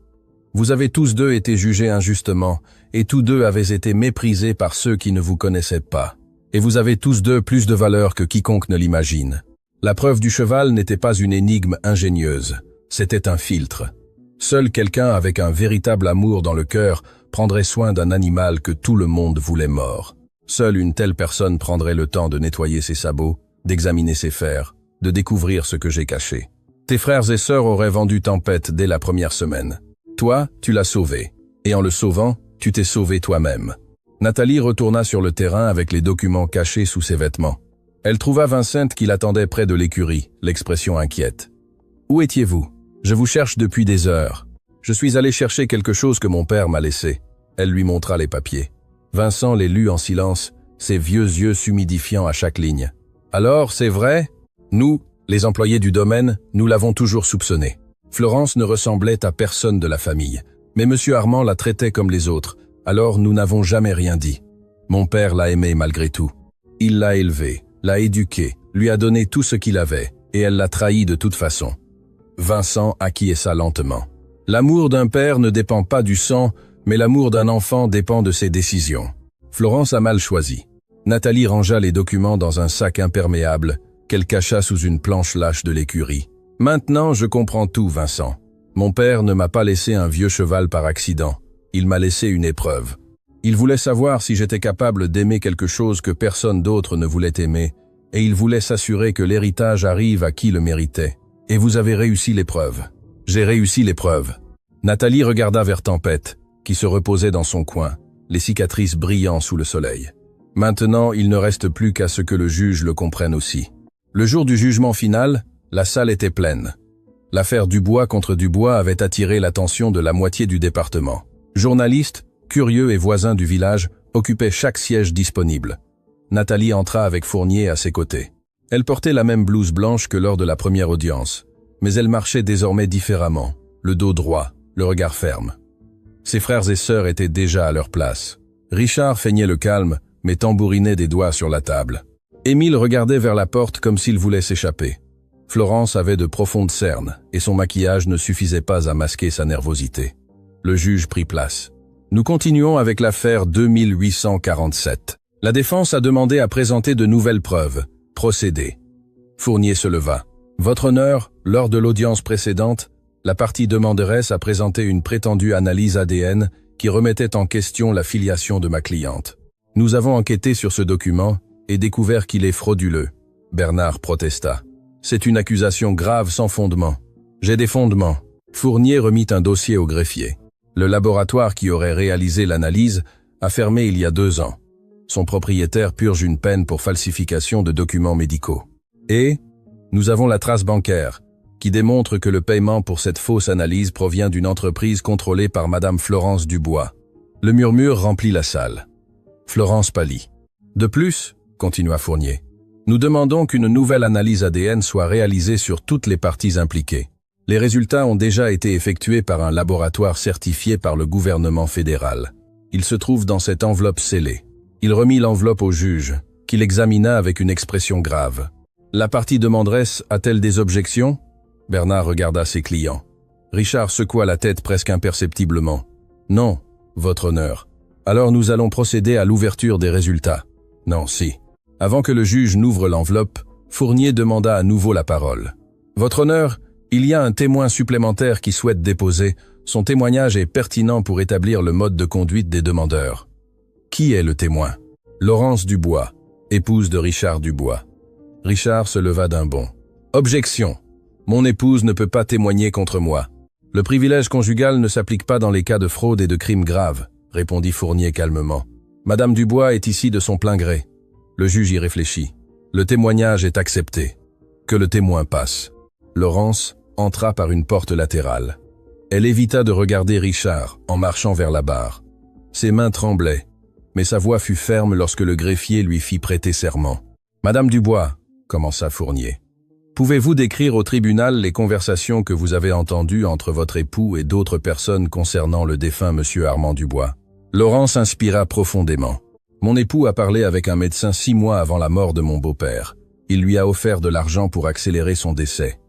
Vous avez tous deux été jugés injustement, et tous deux avez été méprisés par ceux qui ne vous connaissaient pas. Et vous avez tous deux plus de valeur que quiconque ne l'imagine. La preuve du cheval n'était pas une énigme ingénieuse, c'était un filtre. Seul quelqu'un avec un véritable amour dans le cœur prendrait soin d'un animal que tout le monde voulait mort. Seule une telle personne prendrait le temps de nettoyer ses sabots, d'examiner ses fers, de découvrir ce que j'ai caché. Tes frères et sœurs auraient vendu Tempête dès la première semaine. Toi, tu l'as sauvé. Et en le sauvant, tu t'es sauvé toi-même. Nathalie retourna sur le terrain avec les documents cachés sous ses vêtements. Elle trouva Vincent qui l'attendait près de l'écurie, l'expression inquiète. « Où étiez-vous? Je vous cherche depuis des heures. Je suis allé chercher quelque chose que mon père m'a laissé. » Elle lui montra les papiers. Vincent les lut en silence, ses vieux yeux s'humidifiant à chaque ligne. « Alors, c'est vrai? Nous, les employés du domaine, nous l'avons toujours soupçonné. Florence ne ressemblait à personne de la famille, mais M. Armand la traitait comme les autres, alors nous n'avons jamais rien dit. Mon père l'a aimée malgré tout. Il l'a élevée, l'a éduquée, lui a donné tout ce qu'il avait, et elle l'a trahi de toute façon. » Vincent acquiesça lentement. L'amour d'un père ne dépend pas du sang, mais l'amour d'un enfant dépend de ses décisions. Florence a mal choisi. Nathalie rangea les documents dans un sac imperméable qu'elle cacha sous une planche lâche de l'écurie. « Maintenant, je comprends tout, Vincent. Mon père ne m'a pas laissé un vieux cheval par accident. Il m'a laissé une épreuve. Il voulait savoir si j'étais capable d'aimer quelque chose que personne d'autre ne voulait aimer, et il voulait s'assurer que l'héritage arrive à qui le méritait. Et vous avez réussi l'épreuve. J'ai réussi l'épreuve. » Nathalie regarda vers Tempête, qui se reposait dans son coin, les cicatrices brillant sous le soleil. Maintenant, il ne reste plus qu'à ce que le juge le comprenne aussi. Le jour du jugement final, la salle était pleine. L'affaire Dubois contre Dubois avait attiré l'attention de la moitié du département. Journalistes, curieux et voisins du village occupaient chaque siège disponible. Nathalie entra avec Fournier à ses côtés. Elle portait la même blouse blanche que lors de la première audience, mais elle marchait désormais différemment, le dos droit, le regard ferme. Ses frères et sœurs étaient déjà à leur place. Richard feignait le calme, mais tambourinait des doigts sur la table. Émile regardait vers la porte comme s'il voulait s'échapper. Florence avait de profondes cernes, et son maquillage ne suffisait pas à masquer sa nervosité. Le juge prit place. Nous continuons avec l'affaire 2847. La défense a demandé à présenter de nouvelles preuves. Procédez. Fournier se leva. Votre honneur, lors de l'audience précédente, la partie demanderesse a présenté une prétendue analyse ADN qui remettait en question la filiation de ma cliente. Nous avons enquêté sur ce document et découvert qu'il est frauduleux. Bernard protesta. C'est une accusation grave sans fondement. J'ai des fondements. Fournier remit un dossier au greffier. Le laboratoire qui aurait réalisé l'analyse a fermé il y a 2 ans. Son propriétaire purge une peine pour falsification de documents médicaux. Et nous avons la trace bancaire, qui démontre que le paiement pour cette fausse analyse provient d'une entreprise contrôlée par Madame Florence Dubois. Le murmure remplit la salle. Florence pâlit. De plus, continua Fournier, nous demandons qu'une nouvelle analyse ADN soit réalisée sur toutes les parties impliquées. Les résultats ont déjà été effectués par un laboratoire certifié par le gouvernement fédéral. Il se trouve dans cette enveloppe scellée. Il remit l'enveloppe au juge, qui l'examina avec une expression grave. La partie demanderesse a-t-elle des objections? Bernard regarda ses clients. Richard secoua la tête presque imperceptiblement. Non, votre honneur. Alors nous allons procéder à l'ouverture des résultats. Non, si. Avant que le juge n'ouvre l'enveloppe, Fournier demanda à nouveau la parole. Votre honneur, il y a un témoin supplémentaire qui souhaite déposer. Son témoignage est pertinent pour établir le mode de conduite des demandeurs. Qui est le témoin? Laurence Dubois, épouse de Richard Dubois. Richard se leva d'un bond. Objection. Mon épouse ne peut pas témoigner contre moi. Le privilège conjugal ne s'applique pas dans les cas de fraude et de crimes graves, répondit Fournier calmement. Madame Dubois est ici de son plein gré. Le juge y réfléchit. Le témoignage est accepté. Que le témoin passe. Laurence entra par une porte latérale. Elle évita de regarder Richard en marchant vers la barre. Ses mains tremblaient, mais sa voix fut ferme lorsque le greffier lui fit prêter serment. « Madame Dubois, » commença Fournier, « pouvez-vous décrire au tribunal les conversations que vous avez entendues entre votre époux et d'autres personnes concernant le défunt monsieur Armand Dubois ?» Laurence inspira profondément. « Mon époux a parlé avec un médecin 6 mois avant la mort de mon beau-père. Il lui a offert de l'argent pour accélérer son décès.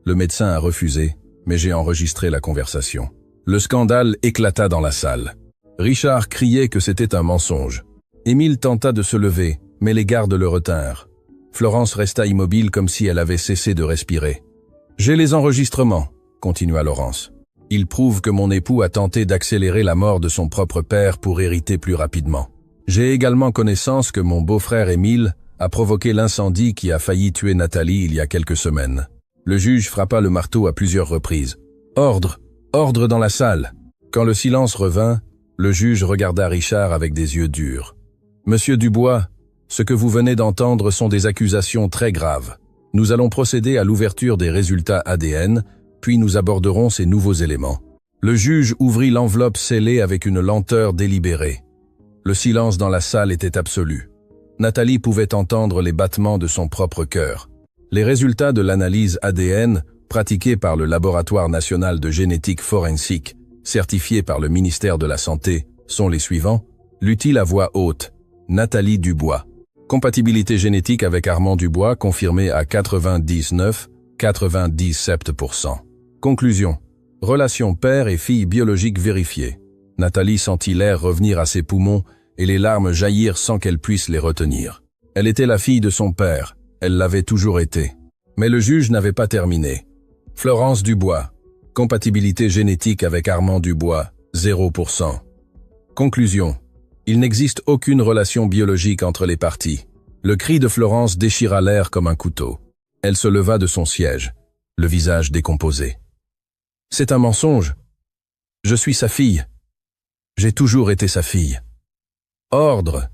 Le médecin a refusé, mais j'ai enregistré la conversation. » Le scandale éclata dans la salle. Richard criait que c'était un mensonge. Émile tenta de se lever, mais les gardes le retinrent. Florence resta immobile comme si elle avait cessé de respirer. « J'ai les enregistrements, » continua Laurence. « Ils prouvent que mon époux a tenté d'accélérer la mort de son propre père pour hériter plus rapidement. J'ai également connaissance que mon beau-frère Émile a provoqué l'incendie qui a failli tuer Nathalie il y a quelques semaines. Le juge frappa le marteau à plusieurs reprises. « Ordre! Ordre dans la salle !» Quand le silence revint, le juge regarda Richard avec des yeux durs. « Monsieur Dubois, ce que vous venez d'entendre sont des accusations très graves. Nous allons procéder à l'ouverture des résultats ADN, puis nous aborderons ces nouveaux éléments. » Le juge ouvrit l'enveloppe scellée avec une lenteur délibérée. Le silence dans la salle était absolu. Nathalie pouvait entendre les battements de son propre cœur. Les résultats de l'analyse ADN, pratiquée par le Laboratoire national de génétique forensique, certifié par le ministère de la Santé, sont les suivants. Lut-il à voix haute. Nathalie Dubois. Compatibilité génétique avec Armand Dubois confirmée à 97%. Conclusion. Relation père et fille biologique vérifiée. Nathalie sentit l'air revenir à ses poumons et les larmes jaillir sans qu'elle puisse les retenir. Elle était la fille de son père, elle l'avait toujours été. Mais le juge n'avait pas terminé. Florence Dubois. Compatibilité génétique avec Armand Dubois, 0%. Conclusion. Il n'existe aucune relation biologique entre les parties. Le cri de Florence déchira l'air comme un couteau. Elle se leva de son siège, le visage décomposé. C'est un mensonge. Je suis sa fille. J'ai toujours été sa fille. Ordre.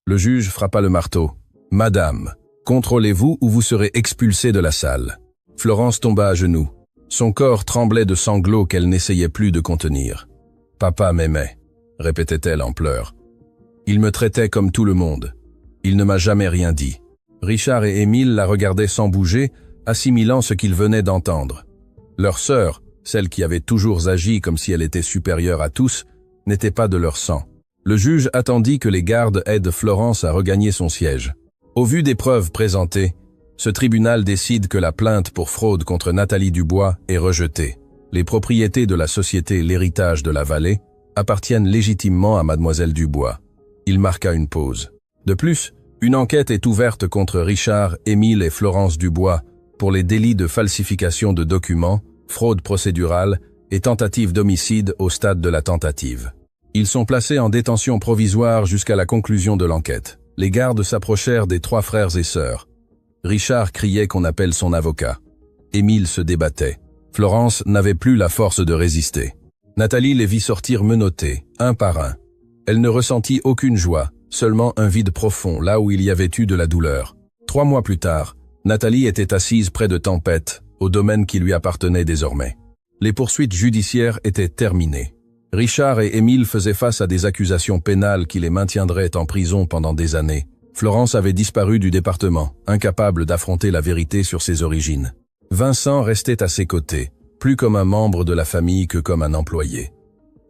Le juge frappa le marteau. Madame, contrôlez-vous ou vous serez expulsée de la salle. Florence tomba à genoux. Son corps tremblait de sanglots qu'elle n'essayait plus de contenir. Papa m'aimait, répétait-elle en pleurs. Il me traitait comme tout le monde. Il ne m'a jamais rien dit. Richard et Émile la regardaient sans bouger, assimilant ce qu'ils venaient d'entendre. Leur sœur, celle qui avait toujours agi comme si elle était supérieure à tous, n'était pas de leur sang. Le juge attendit que les gardes aident Florence à regagner son siège. Au vu des preuves présentées, ce tribunal décide que la plainte pour fraude contre Nathalie Dubois est rejetée. Les propriétés de la société L'Héritage de la Vallée appartiennent légitimement à mademoiselle Dubois. Il marqua une pause. De plus, une enquête est ouverte contre Richard, Émile et Florence Dubois pour les délits de falsification de documents, fraude procédurale et tentative d'homicide au stade de la tentative. Ils sont placés en détention provisoire jusqu'à la conclusion de l'enquête. Les gardes s'approchèrent des trois frères et sœurs. Richard criait qu'on appelle son avocat. Émile se débattait. Florence n'avait plus la force de résister. Nathalie les vit sortir menottées, un par un. Elle ne ressentit aucune joie, seulement un vide profond, là où il y avait eu de la douleur. 3 mois plus tard, Nathalie était assise près de Tempête, au domaine qui lui appartenait désormais. Les poursuites judiciaires étaient terminées. Richard et Émile faisaient face à des accusations pénales qui les maintiendraient en prison pendant des années. Florence avait disparu du département, incapable d'affronter la vérité sur ses origines. Vincent restait à ses côtés, plus comme un membre de la famille que comme un employé.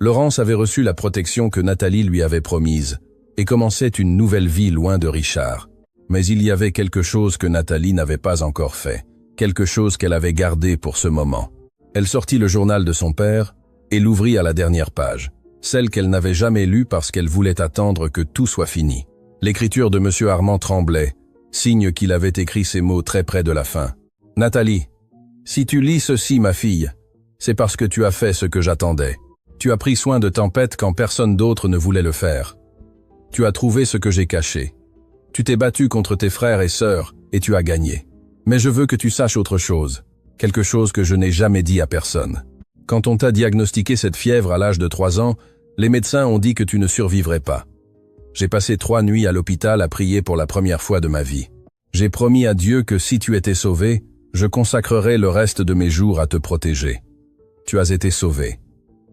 Laurence avait reçu la protection que Nathalie lui avait promise et commençait une nouvelle vie loin de Richard. Mais il y avait quelque chose que Nathalie n'avait pas encore fait, quelque chose qu'elle avait gardé pour ce moment. Elle sortit le journal de son père et l'ouvrit à la dernière page, celle qu'elle n'avait jamais lue parce qu'elle voulait attendre que tout soit fini. L'écriture de M. Armand tremblait, signe qu'il avait écrit ces mots très près de la fin. « Nathalie, si tu lis ceci, ma fille, c'est parce que tu as fait ce que j'attendais. Tu as pris soin de Tempête quand personne d'autre ne voulait le faire. Tu as trouvé ce que j'ai caché. Tu t'es battu contre tes frères et sœurs et tu as gagné. Mais je veux que tu saches autre chose, quelque chose que je n'ai jamais dit à personne. Quand on t'a diagnostiqué cette fièvre à l'âge de 3 ans, les médecins ont dit que tu ne survivrais pas. J'ai passé 3 nuits à l'hôpital à prier pour la première fois de ma vie. J'ai promis à Dieu que si tu étais sauvé, je consacrerais le reste de mes jours à te protéger. Tu as été sauvé.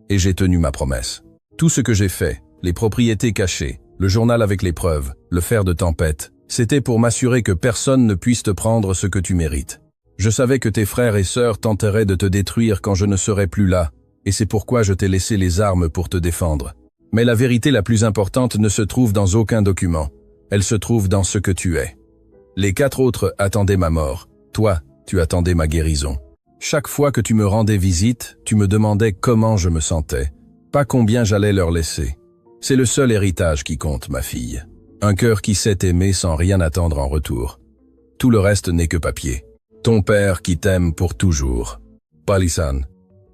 Et j'ai tenu ma promesse. Tout ce que j'ai fait, les propriétés cachées, le journal avec les preuves, le fer de Tempête, c'était pour m'assurer que personne ne puisse te prendre ce que tu mérites. Je savais que tes frères et sœurs tenteraient de te détruire quand je ne serais plus là, et c'est pourquoi je t'ai laissé les armes pour te défendre. Mais la vérité la plus importante ne se trouve dans aucun document. Elle se trouve dans ce que tu es. Les 4 autres attendaient ma mort. Toi, tu attendais ma guérison. Chaque fois que tu me rendais visite, tu me demandais comment je me sentais, pas combien j'allais leur laisser. C'est le seul héritage qui compte, ma fille. Un cœur qui sait aimer sans rien attendre en retour. Tout le reste n'est que papier. Ton père qui t'aime pour toujours. Palisan.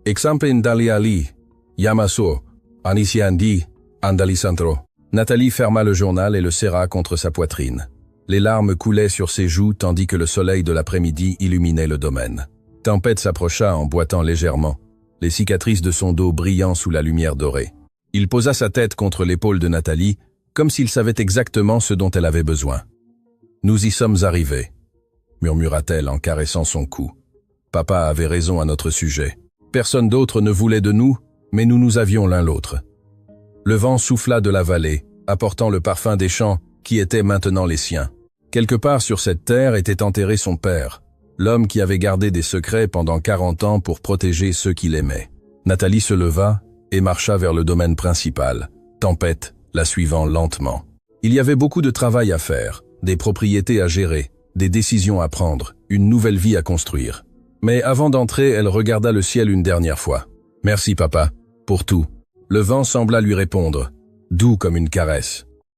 Exampen dali ali. Yamaso. Anisiandi. Andalisantro. Nathalie ferma le journal et le serra contre sa poitrine. Les larmes coulaient sur ses joues tandis que le soleil de l'après-midi illuminait le domaine. Tempête s'approcha en boitant légèrement, les cicatrices de son dos brillant sous la lumière dorée. Il posa sa tête contre l'épaule de Nathalie, comme s'il savait exactement ce dont elle avait besoin. « Nous y sommes arrivés », murmura-t-elle en caressant son cou. « Papa avait raison à notre sujet. Personne d'autre ne voulait de nous, mais nous avions l'un l'autre. » Le vent souffla de la vallée, apportant le parfum des champs qui étaient maintenant les siens. Quelque part sur cette terre était enterré son père, l'homme qui avait gardé des secrets pendant 40 ans pour protéger ceux qu'il aimait. Nathalie se leva et marcha vers le domaine principal, Tempête la suivant lentement. Il y avait beaucoup de travail à faire, des propriétés à gérer, des décisions à prendre, une nouvelle vie à construire. Mais avant d'entrer, elle regarda le ciel une dernière fois. « Merci papa, pour tout. » Le vent sembla lui répondre, doux comme une caresse.